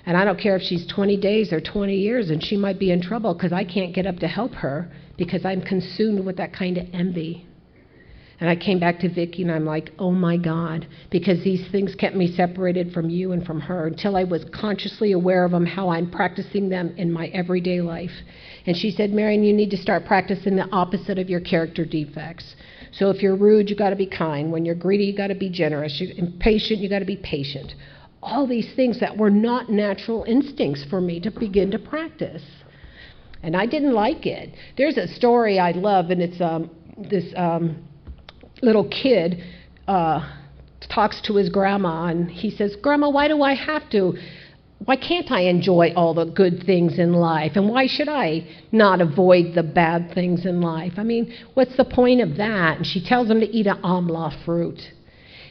And I don't care if she's 20 days or 20 years, and she might be in trouble because I can't get up to help her because I'm consumed with that kind of envy. And I came back to Vicki, and I'm like, oh my God, because these things kept me separated from you and from her until I was consciously aware of them, how I'm practicing them in my everyday life. And she said, Marian, you need to start practicing the opposite of your character defects. So if you're rude, you got to be kind. When you're greedy, you got to be generous. You're impatient, you got to be patient. All these things that were not natural instincts for me to begin to practice. And I didn't like it. There's a story I love, and it's this little kid talks to his grandma, and he says, Grandma, why can't I enjoy all the good things in life? And why should I not avoid the bad things in life? I mean, what's the point of that? And she tells him to eat an Amla Fruit.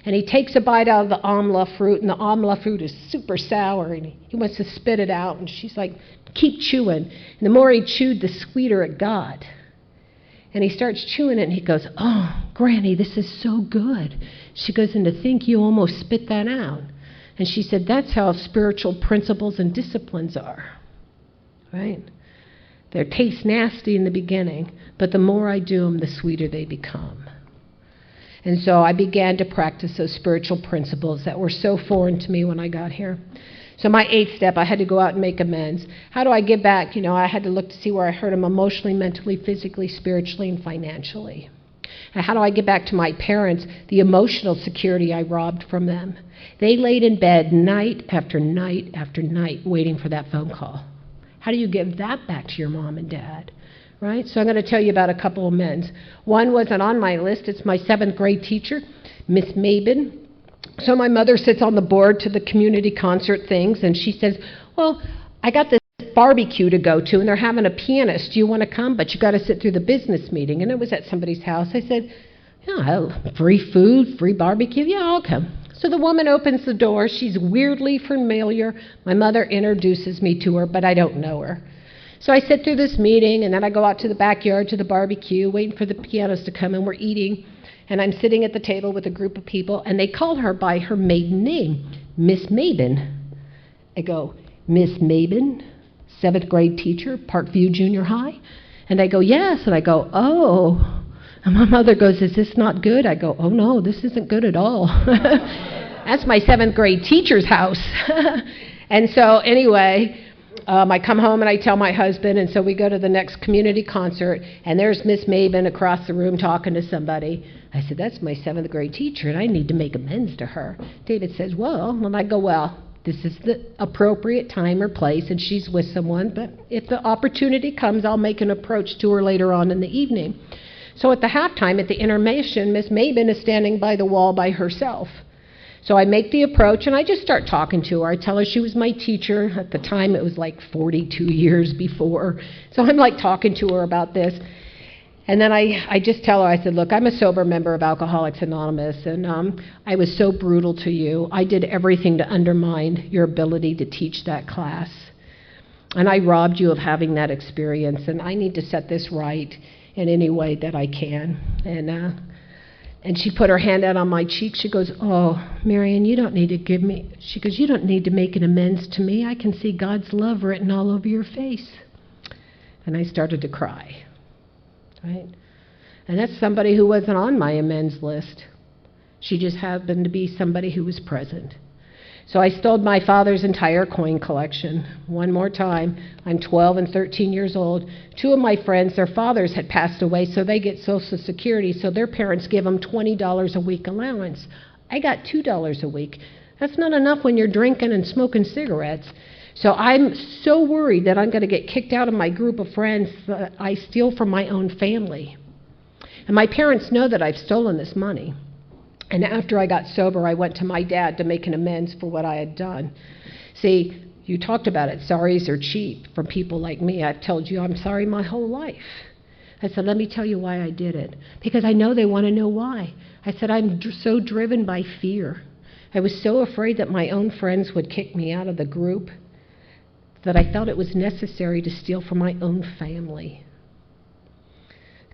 And he takes a bite out of the Amla Fruit, and the Amla Fruit is super sour, and he wants to spit it out. And she's like, keep chewing. And the more he chewed, the sweeter it got. And he starts chewing it, and he goes, oh, Granny, this is so good. She goes, and to think you almost spit that out. And she said, that's how spiritual principles and disciplines are, right? They taste nasty in the beginning, but the more I do them, the sweeter they become. And so I began to practice those spiritual principles that were so foreign to me when I got here. So my 8th step, I had to go out and make amends. How do I give back? You know, I had to look to see where I hurt them emotionally, mentally, physically, spiritually, and financially. And how do I give back to my parents the emotional security I robbed from them? They laid in bed night after night after night waiting for that phone call. How do you give that back to your mom and dad? Right? So I'm going to tell you about a couple of men's. One wasn't on my list. It's my 7th grade teacher, Miss Maben. So my mother sits on the board to the community concert things, and she says, well, I got this barbecue to go to, and they're having a pianist. Do you want to come? But you got to sit through the business meeting. And it was at somebody's house. I said, yeah, free food, free barbecue. Yeah, I'll come. So the woman opens the door. She's weirdly familiar. My mother introduces me to her, but I don't know her. So I sit through this meeting, and then I go out to the backyard to the barbecue, waiting for the pianist to come, and we're eating. And I'm sitting at the table with a group of people, and they call her by her maiden name, Miss Maben. I go, Miss Maben, 7th grade teacher, Parkview Junior High? And they go, yes. And I go, oh. And my mother goes, is this not good? I go, oh, no, this isn't good at all. That's my 7th grade teacher's house. And so anyway, I come home and I tell my husband, and so we go to the next community concert, and there's Miss Maben across the room talking to somebody. I said, that's my 7th grade teacher, and I need to make amends to her. David says, well, and I go, well, this is the appropriate time or place, and she's with someone, but if the opportunity comes, I'll make an approach to her later on in the evening. So at the halftime, at the intermission, Miss Maben is standing by the wall by herself. So I make the approach, and I just start talking to her. I tell her she was my teacher. At the time, it was like 42 years before. So I'm like talking to her about this. And then I just tell her, I said, look, I'm a sober member of Alcoholics Anonymous, and I was so brutal to you. I did everything to undermine your ability to teach that class. And I robbed you of having that experience, and I need to set this right in any way that I can. And she put her hand out on my cheek. She goes, oh, Marian, you don't need to give me, she goes, you don't need to make an amends to me. I can see God's love written all over your face. And I started to cry, right? And that's somebody who wasn't on my amends list. She just happened to be somebody who was present. So I stole my father's entire coin collection. One more time, I'm 12 and 13 years old. 2 of my friends, their fathers had passed away, so they get Social Security, so their parents give them $20 a week allowance. I got $2 a week. That's not enough when you're drinking and smoking cigarettes. So I'm so worried that I'm going to get kicked out of my group of friends that I steal from my own family. And my parents know that I've stolen this money. And after I got sober, I went to my dad to make an amends for what I had done. See, you talked about it. Sorries are cheap from people like me. I've told you I'm sorry my whole life. I said, let me tell you why I did it. Because I know they want to know why. I said, I'm so driven by fear. I was so afraid that my own friends would kick me out of the group that I felt it was necessary to steal from my own family.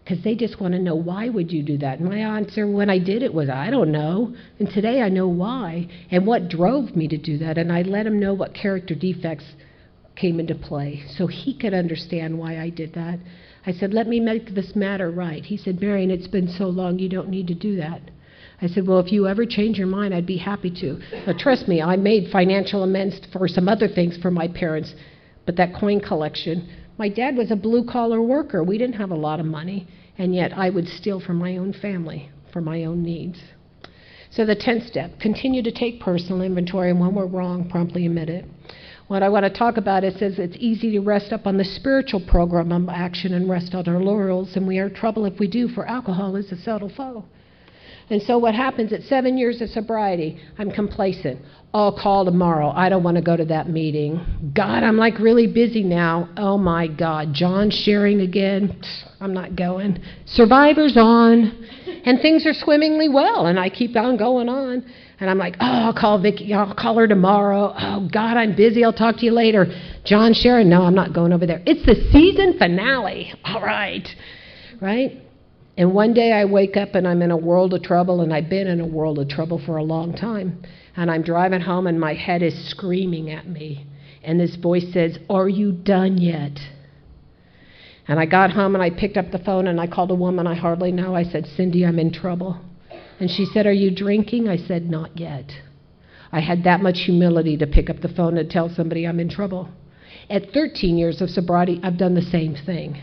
Because they just want to know, why would you do that? And my answer when I did it was, I don't know. And today I know why and what drove me to do that. And I let him know what character defects came into play so he could understand why I did that. I said, let me make this matter right. He said, Marian, it's been so long, you don't need to do that. I said, well, if you ever change your mind, I'd be happy to. But trust me, I made financial amends for some other things for my parents. But that coin collection, my dad was a blue-collar worker. We didn't have a lot of money, and yet I would steal from my own family for my own needs. So the 10th step, continue to take personal inventory, and when we're wrong, promptly admit it. What I want to talk about, it says it's easy to rest up on the spiritual program of action and rest on our laurels, and we are in trouble if we do, for alcohol is a subtle foe. And so what happens at 7 years of sobriety, I'm complacent. I'll call tomorrow. I don't want to go to that meeting. God, I'm like really busy now. Oh my God, John's sharing again. I'm not going. Survivor's on. And things are swimmingly well, and I keep on going on. And I'm like, oh, I'll call Vicki. I'll call her tomorrow. Oh God, I'm busy. I'll talk to you later. John's sharing. No, I'm not going over there. It's the season finale. All right. Right? And one day I wake up and I'm in a world of trouble, and I've been in a world of trouble for a long time. And I'm driving home and my head is screaming at me. And this voice says, are you done yet? And I got home and I picked up the phone and I called a woman I hardly know. I said, Cindy, I'm in trouble. And she said, are you drinking? I said, not yet. I had that much humility to pick up the phone and tell somebody I'm in trouble. At 13 years of sobriety, I've done the same thing.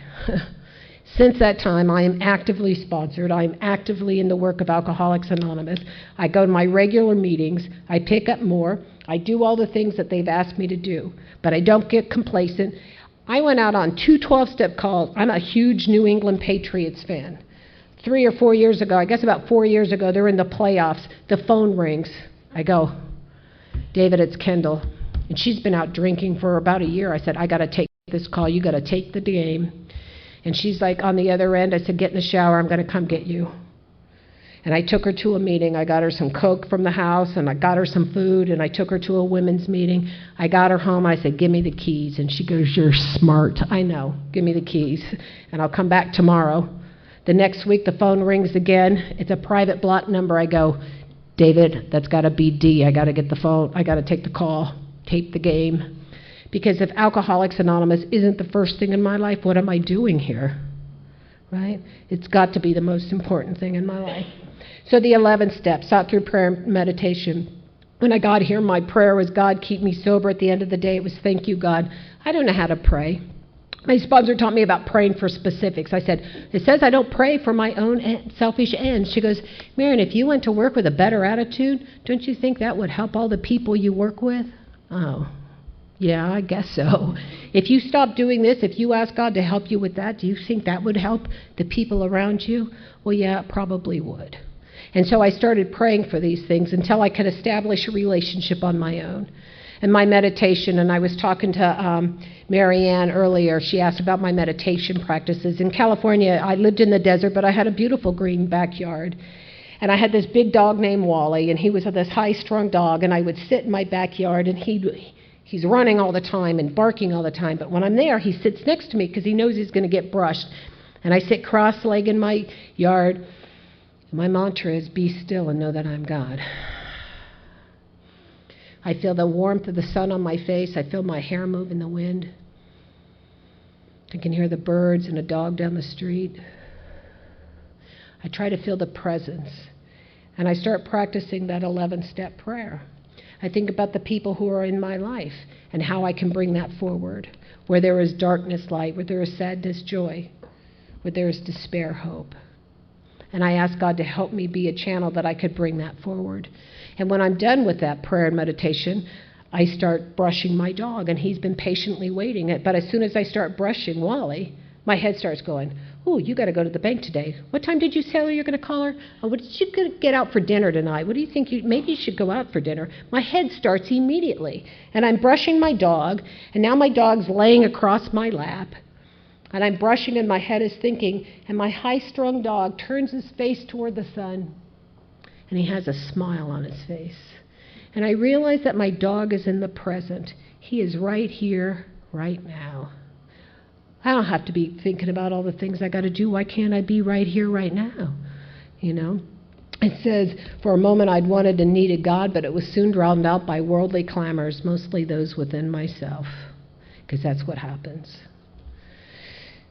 Since that time, I am actively sponsored. I am actively in the work of Alcoholics Anonymous. I go to my regular meetings. I pick up more. I do all the things that they've asked me to do. But I don't get complacent. I went out on 2 12-step calls. I'm a huge New England Patriots fan. 3 or 4 years ago, I guess about 4 years ago, they're in the playoffs. The phone rings. I go, David, it's Kendall. And she's been out drinking for about a year. I said, I got to take this call. You got to take the game. And she's like on the other end. I said, get in the shower. I'm going to come get you. And I took her to a meeting. I got her some Coke from the house, and I got her some food, and I took her to a women's meeting. I got her home. I said, give me the keys. And she goes, you're smart. I know. Give me the keys, and I'll come back tomorrow. The next week, the phone rings again. It's a private block number. I go, David, that's got to be D. I got to get the phone. I got to take the call, tape the game. Because if Alcoholics Anonymous isn't the first thing in my life, what am I doing here? Right? It's got to be the most important thing in my life. So the 11 steps, out through prayer and meditation. When I got here, my prayer was, God, keep me sober. At the end of the day, it was, thank you, God. I don't know how to pray. My sponsor taught me about praying for specifics. I said, it says I don't pray for my own selfish ends. She goes, Marian, if you went to work with a better attitude, don't you think that would help all the people you work with? Oh, yeah, I guess so. If you stop doing this, if you ask God to help you with that, do you think that would help the people around you? Well, yeah, it probably would. And so I started praying for these things until I could establish a relationship on my own. And my meditation, and I was talking to Marian earlier, she asked about my meditation practices. In California, I lived in the desert, but I had a beautiful green backyard. And I had this big dog named Wally, and he was this high-strung dog, and I would sit in my backyard, and he's running all the time and barking all the time. But when I'm there, he sits next to me because he knows he's going to get brushed. And I sit cross-legged in my yard. My mantra is, be still and know that I'm God. I feel the warmth of the sun on my face. I feel my hair move in the wind. I can hear the birds and a dog down the street. I try to feel the presence. And I start practicing that 11-step prayer. I think about the people who are in my life and how I can bring that forward. Where there is darkness, light. Where there is sadness, joy. Where there is despair, hope. And I ask God to help me be a channel that I could bring that forward. And when I'm done with that prayer and meditation, I start brushing my dog, and he's been patiently waiting. But as soon as I start brushing Wally, my head starts going, oh, you got to go to the bank today. What time did you tell her you're going to call her? Oh, what did you get out for dinner tonight? What do you think? Maybe you should go out for dinner. My head starts immediately. And I'm brushing my dog, and now my dog's laying across my lap. And I'm brushing, and my head is thinking, and my high-strung dog turns his face toward the sun, and he has a smile on his face. And I realize that my dog is in the present. He is right here, right now. I don't have to be thinking about all the things I got to do. Why can't I be right here, right now? You know? It says, for a moment I'd wanted and needed God, but it was soon drowned out by worldly clamors, mostly those within myself, because that's what happens.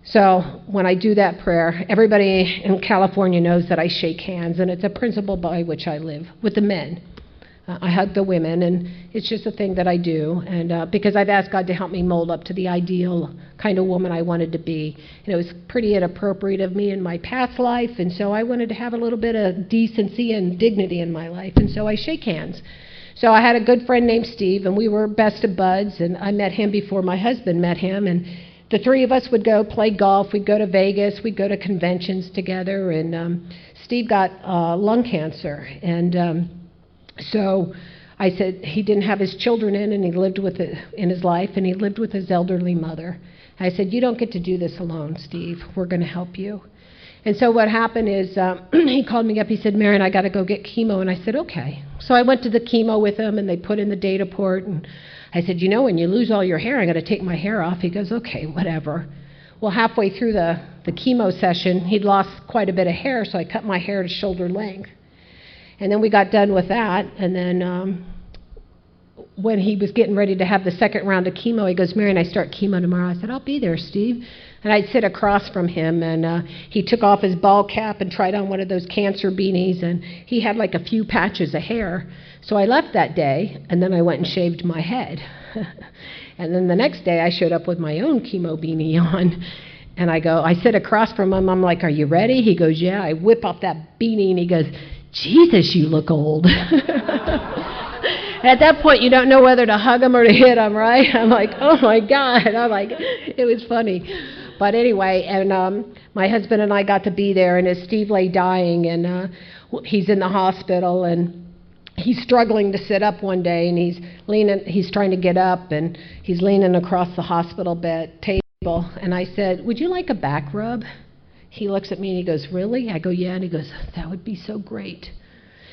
So when I do that prayer, everybody in California knows that I shake hands, and it's a principle by which I live with the men. I hug the women, and it's just a thing that I do, and because I've asked God to help me mold up to the ideal kind of woman I wanted to be. And it was pretty inappropriate of me in my past life, and so I wanted to have a little bit of decency and dignity in my life, and so I shake hands. So I had a good friend named Steve, and we were best of buds, and I met him before my husband met him, and the three of us would go play golf. We'd go to Vegas. We'd go to conventions together. And Steve got lung cancer. And so I said he didn't have his children and he lived with it in his life, and he lived with his elderly mother. I said, you don't get to do this alone, Steve. We're going to help you. And so what happened is he called me up. He said, Marian, I got to go get chemo. And I said, okay. So I went to the chemo with him, and they put in the data port, and I said, you know, when you lose all your hair, I'm going to take my hair off. He goes, okay, whatever. Well, halfway through the chemo session, he'd lost quite a bit of hair, so I cut my hair to shoulder length. And then we got done with that, and then when he was getting ready to have the second round of chemo, he goes, Marian, I start chemo tomorrow. I said, I'll be there, Steve. And I'd sit across from him, and he took off his ball cap and tried on one of those cancer beanies, and he had like a few patches of hair. So I left that day, and then I went and shaved my head. And then the next day, I showed up with my own chemo beanie on, and I sit across from him. I'm like, are you ready? He goes, yeah. I whip off that beanie, and he goes, Jesus, you look old. At that point, you don't know whether to hug him or to hit him, right? I'm like, oh my God. It was funny. But anyway, and my husband and I got to be there, and as Steve lay dying, and he's in the hospital, and he's struggling to sit up one day, and he's trying to get up, and he's leaning across the hospital bed table, and I said, would you like a back rub? He looks at me and he goes, really? I go, yeah, and he goes, that would be so great,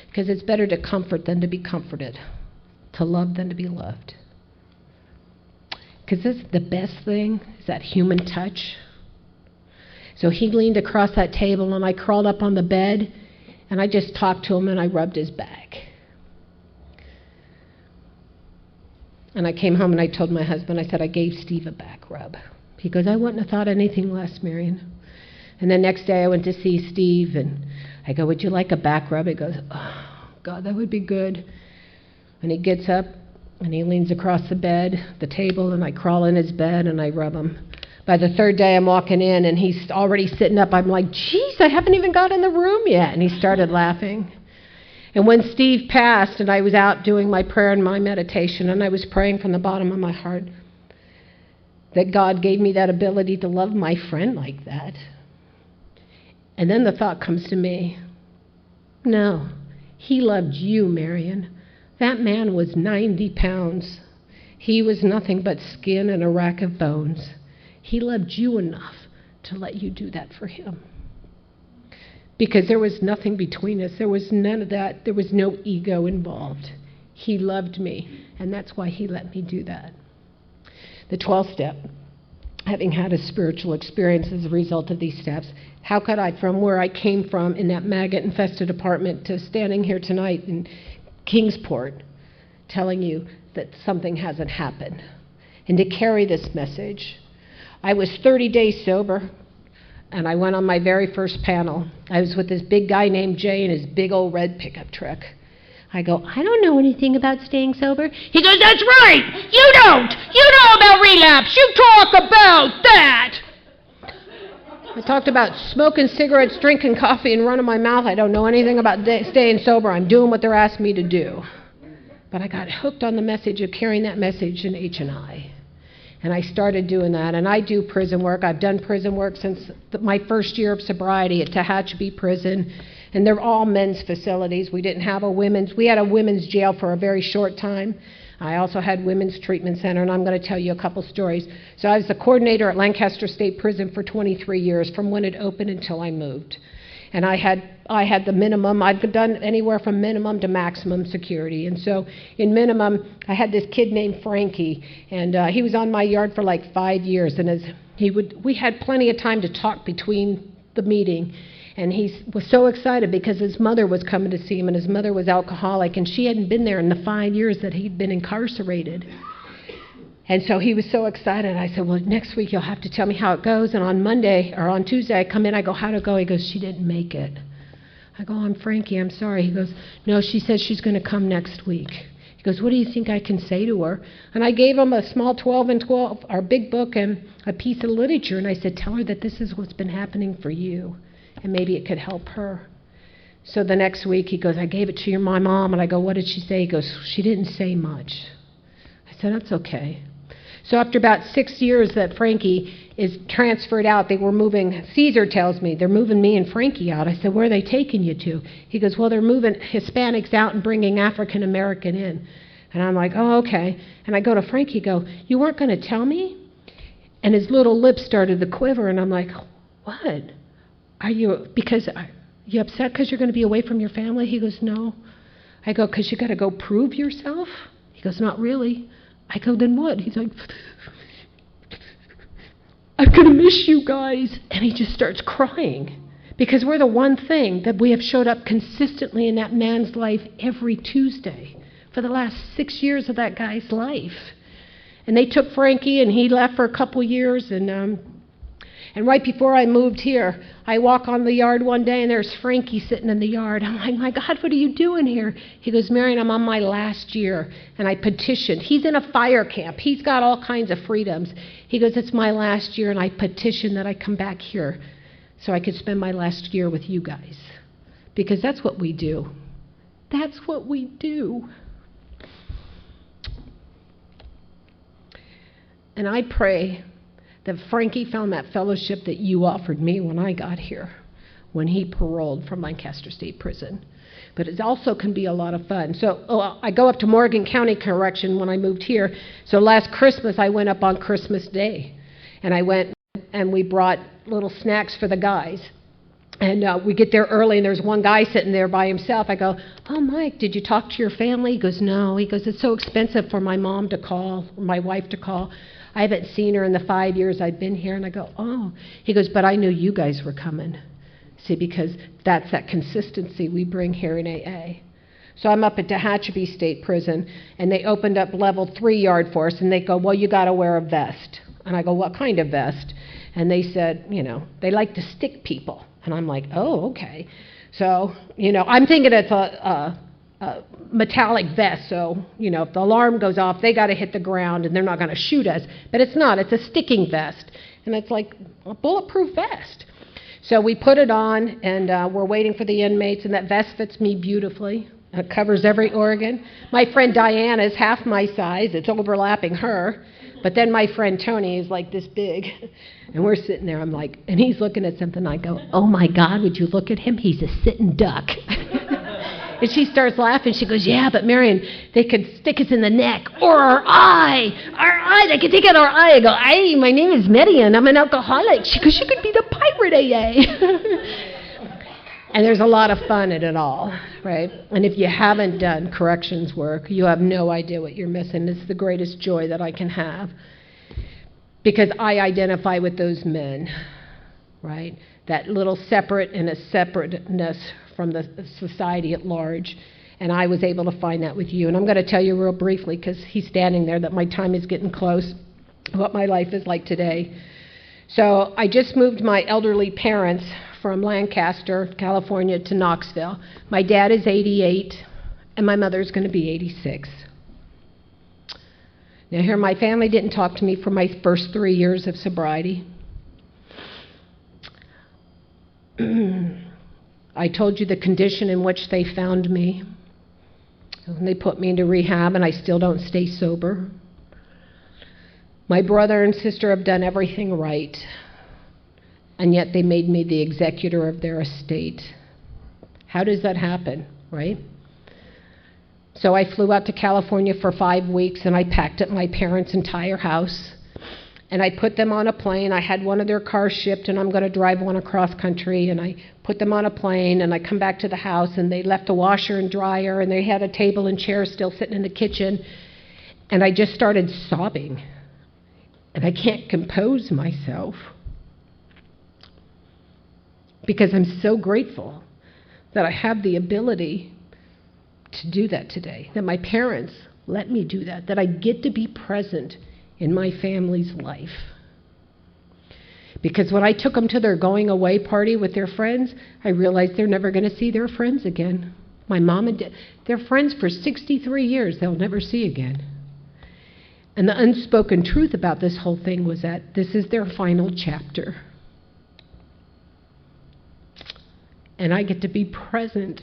because it's better to comfort than to be comforted, to love than to be loved. Because the best thing is that human touch. So he leaned across that table, and I crawled up on the bed, and I just talked to him, and I rubbed his back. And I came home and I told my husband, I said, I gave Steve a back rub. He goes, I wouldn't have thought anything less, Marian. And the next day I went to see Steve, and I go, would you like a back rub? He goes, oh, God, that would be good. And he gets up, and he leans across the table, and I crawl in his bed, and I rub him. By the third day, I'm walking in, and he's already sitting up. I'm like, geez, I haven't even got in the room yet. And he started laughing. And when Steve passed, and I was out doing my prayer and my meditation, and I was praying from the bottom of my heart that God gave me that ability to love my friend like that. And then the thought comes to me, no, he loved you, Marian. That man was 90 pounds. He was nothing but skin and a rack of bones. He loved you enough to let you do that for him. Because there was nothing between us. There was none of that. There was no ego involved. He loved me, and that's why he let me do that. The 12th step, having had a spiritual experience as a result of these steps, how could I, from where I came from in that maggot-infested apartment to standing here tonight in Kingsport, telling you that something hasn't happened, and to carry this message. I was 30 days sober, and I went on my very first panel. I was with this big guy named Jay in his big old red pickup truck. I go, I don't know anything about staying sober. He goes, that's right, you don't. You know about relapse. You talk about that. I talked about smoking cigarettes, drinking coffee, and running my mouth. I don't know anything about staying sober. I'm doing what they're asking me to do. But I got hooked on the message of carrying that message in H&I. And I started doing that, and I do prison work. I've done prison work since my first year of sobriety at Tehachapi Prison, and they're all men's facilities. We didn't have we had a women's jail for a very short time. I also had women's treatment center, and I'm going to tell you a couple stories. So I was the coordinator at Lancaster State Prison for 23 years, from when it opened until I moved. And I had the minimum. I've done anywhere from minimum to maximum security. And so in minimum, I had this kid named Frankie, and he was on my yard for like 5 years. And we had plenty of time to talk between the meeting. And he was so excited because his mother was coming to see him, and his mother was alcoholic, and she hadn't been there in the 5 years that he'd been incarcerated. And so he was so excited. I said, well, next week you'll have to tell me how it goes. And on Monday, or on Tuesday, I come in, I go, how'd it go? He goes, she didn't make it. I go, I'm Frankie, I'm sorry. He goes, no, she says she's going to come next week. He goes, what do you think I can say to her? And I gave him a small 12 and 12, our big book, and a piece of literature. And I said, tell her that this is what's been happening for you, and maybe it could help her. So the next week, he goes, I gave it to my mom. And I go, what did she say? He goes, she didn't say much. I said, that's okay. So after about 6 years that Frankie is transferred out, they were moving, Caesar tells me, they're moving me and Frankie out. I said, where are they taking you to? He goes, well, they're moving Hispanics out and bringing African American in. And I'm like, oh, okay. And I go to Frankie, go, you weren't going to tell me? And his little lips started to quiver, and I'm like, what? Are you upset because you're going to be away from your family? He goes, no. I go, because you got to go prove yourself? He goes, not really. I go, then what? He's like, I'm going to miss you guys. And he just starts crying, because we're the one thing that we have showed up consistently in that man's life every Tuesday for the last 6 years of that guy's life. And they took Frankie, and he left for a couple years, and right before I moved here, I walk on the yard one day, and there's Frankie sitting in the yard. I'm like, my God, what are you doing here? He goes, Marian, I'm on my last year, and I petitioned. He's in a fire camp. He's got all kinds of freedoms. He goes, it's my last year, and I petitioned that I come back here so I could spend my last year with you guys. Because that's what we do. That's what we do. And I pray that Frankie found that fellowship that you offered me when I got here, when he paroled from Lancaster State Prison. But it also can be a lot of fun. So I go up to Morgan County Correction when I moved here. So last Christmas, I went up on Christmas Day. And I went and we brought little snacks for the guys. And we get there early, and there's one guy sitting there by himself. I go, "Oh, Mike, did you talk to your family?" He goes, "No." He goes, "It's so expensive for my mom to call, or my wife to call. I haven't seen her in the 5 years I've been here." And I go, "Oh." He goes, "But I knew you guys were coming." See, because that's that consistency we bring here in AA. So I'm up at Tehachapi State Prison, and they opened up level 3 yard for us, and they go, "Well, you got to wear a vest." And I go, "What kind of vest?" And they said, they like to stick people. And I'm like, "Oh, okay." So, I'm thinking it's a metallic vest. So, if the alarm goes off, they got to hit the ground and they're not going to shoot us. But it's not. It's a sticking vest. And it's like a bulletproof vest. So we put it on, and we're waiting for the inmates, and that vest fits me beautifully. It covers every organ. My friend Diana is half my size. It's overlapping her. But then my friend Tony is like this big. And we're sitting there, I'm like, and he's looking at something. I go, "Oh my God, would you look at him? He's a sitting duck." And she starts laughing. She goes, "Yeah, but Marian, they could stick us in the neck or our eye. They could take out our eye." I go, "Hey, my name is Marian. I'm an alcoholic." She goes, "You could be the pirate AA." And there's a lot of fun in it all, right? And if you haven't done corrections work, you have no idea what you're missing. It's the greatest joy that I can have. Because I identify with those men, right? That little separate and a separateness from the society at large. And I was able to find that with you. And I'm going to tell you real briefly, because he's standing there, that my time is getting close, what my life is like today. So I just moved my elderly parents from Lancaster, California, to Knoxville. My dad is 88, and my mother's going to be 86. Now here, my family didn't talk to me for my first 3 years of sobriety. I told you the condition in which they found me. And they put me into rehab, and I still don't stay sober. My brother and sister have done everything right, and yet they made me the executor of their estate. How does that happen, right? So I flew out to California for 5 weeks, and I packed up my parents' entire house, and I put them on a plane. I had one of their cars shipped, and I'm going to drive one across country, and I put them on a plane, and I come back to the house, and they left a washer and dryer, and they had a table and chairs still sitting in the kitchen, and I just started sobbing, and I can't compose myself, because I'm so grateful that I have the ability to do that today, that my parents let me do that I get to be present in my family's life. Because when I took them to their going away party with their friends, I realized they're never going to see their friends again. My mom and dad, they're friends for 63 years they'll never see again. And the unspoken truth about this whole thing was that this is their final chapter. And I get to be present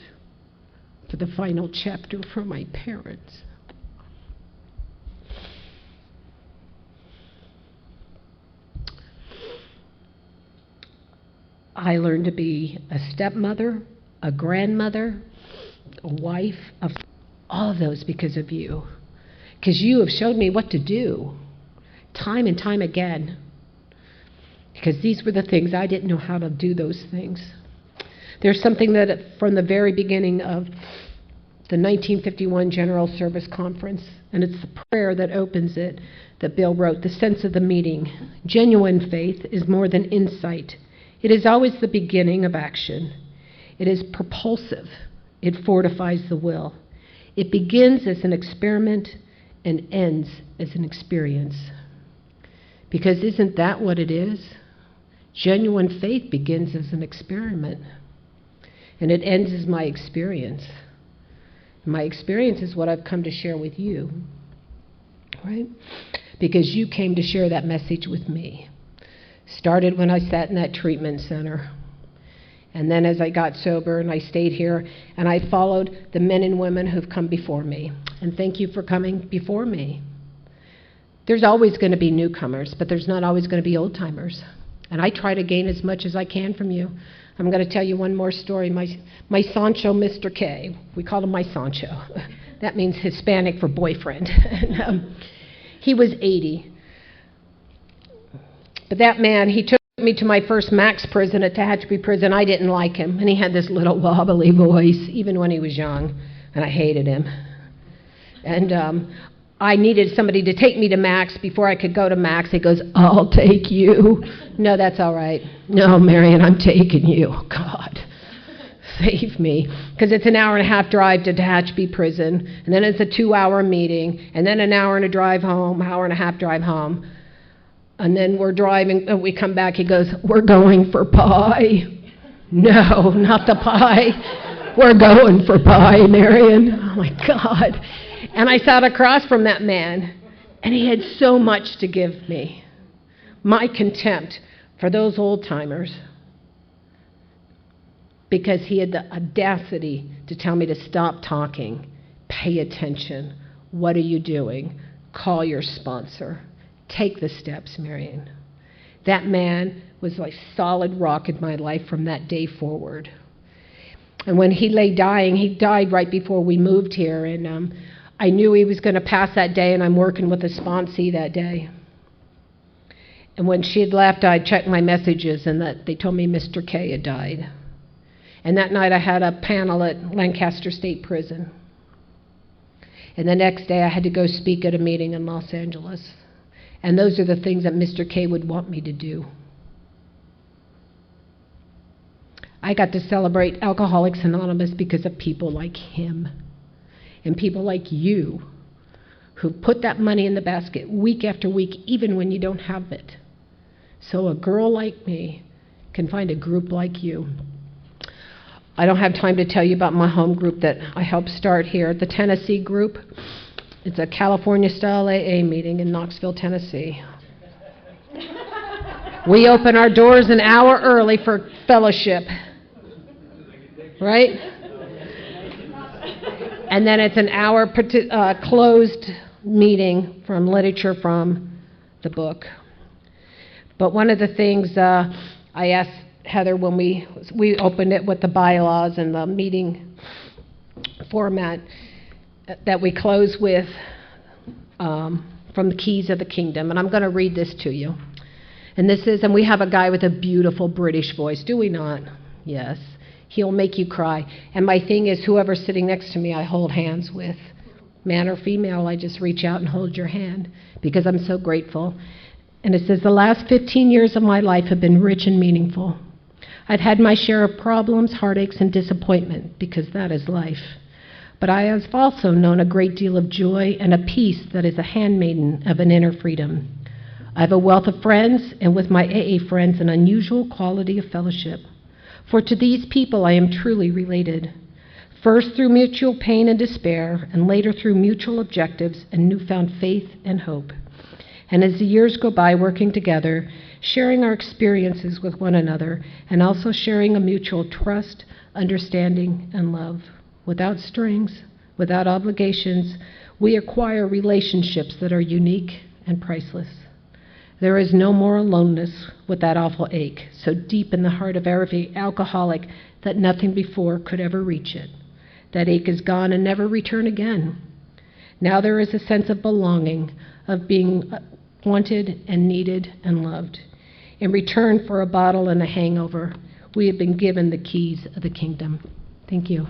for the final chapter for my parents. I learned to be a stepmother, a grandmother, a wife, all of those because of you. Because you have showed me what to do time and time again. Because these were the things I didn't know how to do those things. There's something that from the very beginning of the 1951 General Service Conference, and it's the prayer that opens it, that Bill wrote, the sense of the meeting. Genuine faith is more than insight. It is always the beginning of action. It is propulsive. It fortifies the will. It begins as an experiment and ends as an experience. Because isn't that what it is? Genuine faith begins as an experiment, and it ends as my experience. My experience is what I've come to share with you, right? Because you came to share that message with me. Started when I sat in that treatment center. And then as I got sober and I stayed here, and I followed the men and women who've come before me. And thank you for coming before me. There's always going to be newcomers, but there's not always going to be old-timers. And I try to gain as much as I can from you. I'm going to tell you one more story. My Sancho, Mr. K, we called him my Sancho. That means Hispanic for boyfriend. And, he was 80. But that man, he took me to my first max prison at Tehachapi Prison. I didn't like him, and he had this little wobbly voice, even when he was young, and I hated him. And I needed somebody to take me to max before I could go to max. He goes, "I'll take you." "No, that's all right." "No, Marian, I'm taking you." Oh, God, save me. Because it's an hour-and-a-half drive to Tehachapi Prison, and then it's a 2-hour meeting, and then an hour and a drive home, hour-and-a-half drive home. And then we're driving, we come back, he goes, "We're going for pie." "No, not the pie. We're going for pie, Marian." Oh, my God. And I sat across from that man, and he had so much to give me. My contempt for those old-timers, because he had the audacity to tell me to stop talking, pay attention, what are you doing, call your sponsor, take the steps, Marian. That man was like solid rock in my life from that day forward. And when he lay dying, he died right before we moved here, and I knew he was going to pass that day, and I'm working with a sponsee that day. And when she had left, I checked my messages, and that they told me Mr. K had died. And that night I had a panel at Lancaster State Prison. And the next day I had to go speak at a meeting in Los Angeles. And those are the things that Mr. K would want me to do. I got to celebrate Alcoholics Anonymous because of people like him. And people like you who put that money in the basket week after week, even when you don't have it. So a girl like me can find a group like you. I don't have time to tell you about my home group that I helped start here, the Tennessee group. It's a California-style AA meeting in Knoxville, Tennessee. We open our doors an hour early for fellowship, right? And then it's an hour closed meeting from literature from the book. But one of the things I asked Heather when we opened it with the bylaws and the meeting format, that we close with from the Keys of the Kingdom. And I'm going to read this to you. And this is, and we have a guy with a beautiful British voice, do we not? Yes. He'll make you cry. And my thing is, whoever's sitting next to me, I hold hands with. Man or female, I just reach out and hold your hand because I'm so grateful. And it says, the last 15 years of my life have been rich and meaningful. I've had my share of problems, heartaches, and disappointment because that is life. But I have also known a great deal of joy and a peace that is a handmaiden of an inner freedom. I have a wealth of friends, and with my AA friends, an unusual quality of fellowship. For to these people I am truly related, first through mutual pain and despair, and later through mutual objectives and newfound faith and hope. And as the years go by working together, sharing our experiences with one another, and also sharing a mutual trust, understanding, and love. Without strings, without obligations, we acquire relationships that are unique and priceless. There is no more aloneness with that awful ache, so deep in the heart of every alcoholic that nothing before could ever reach it. That ache is gone and never return again. Now there is a sense of belonging, of being wanted and needed and loved. In return for a bottle and a hangover, we have been given the keys of the kingdom. Thank you.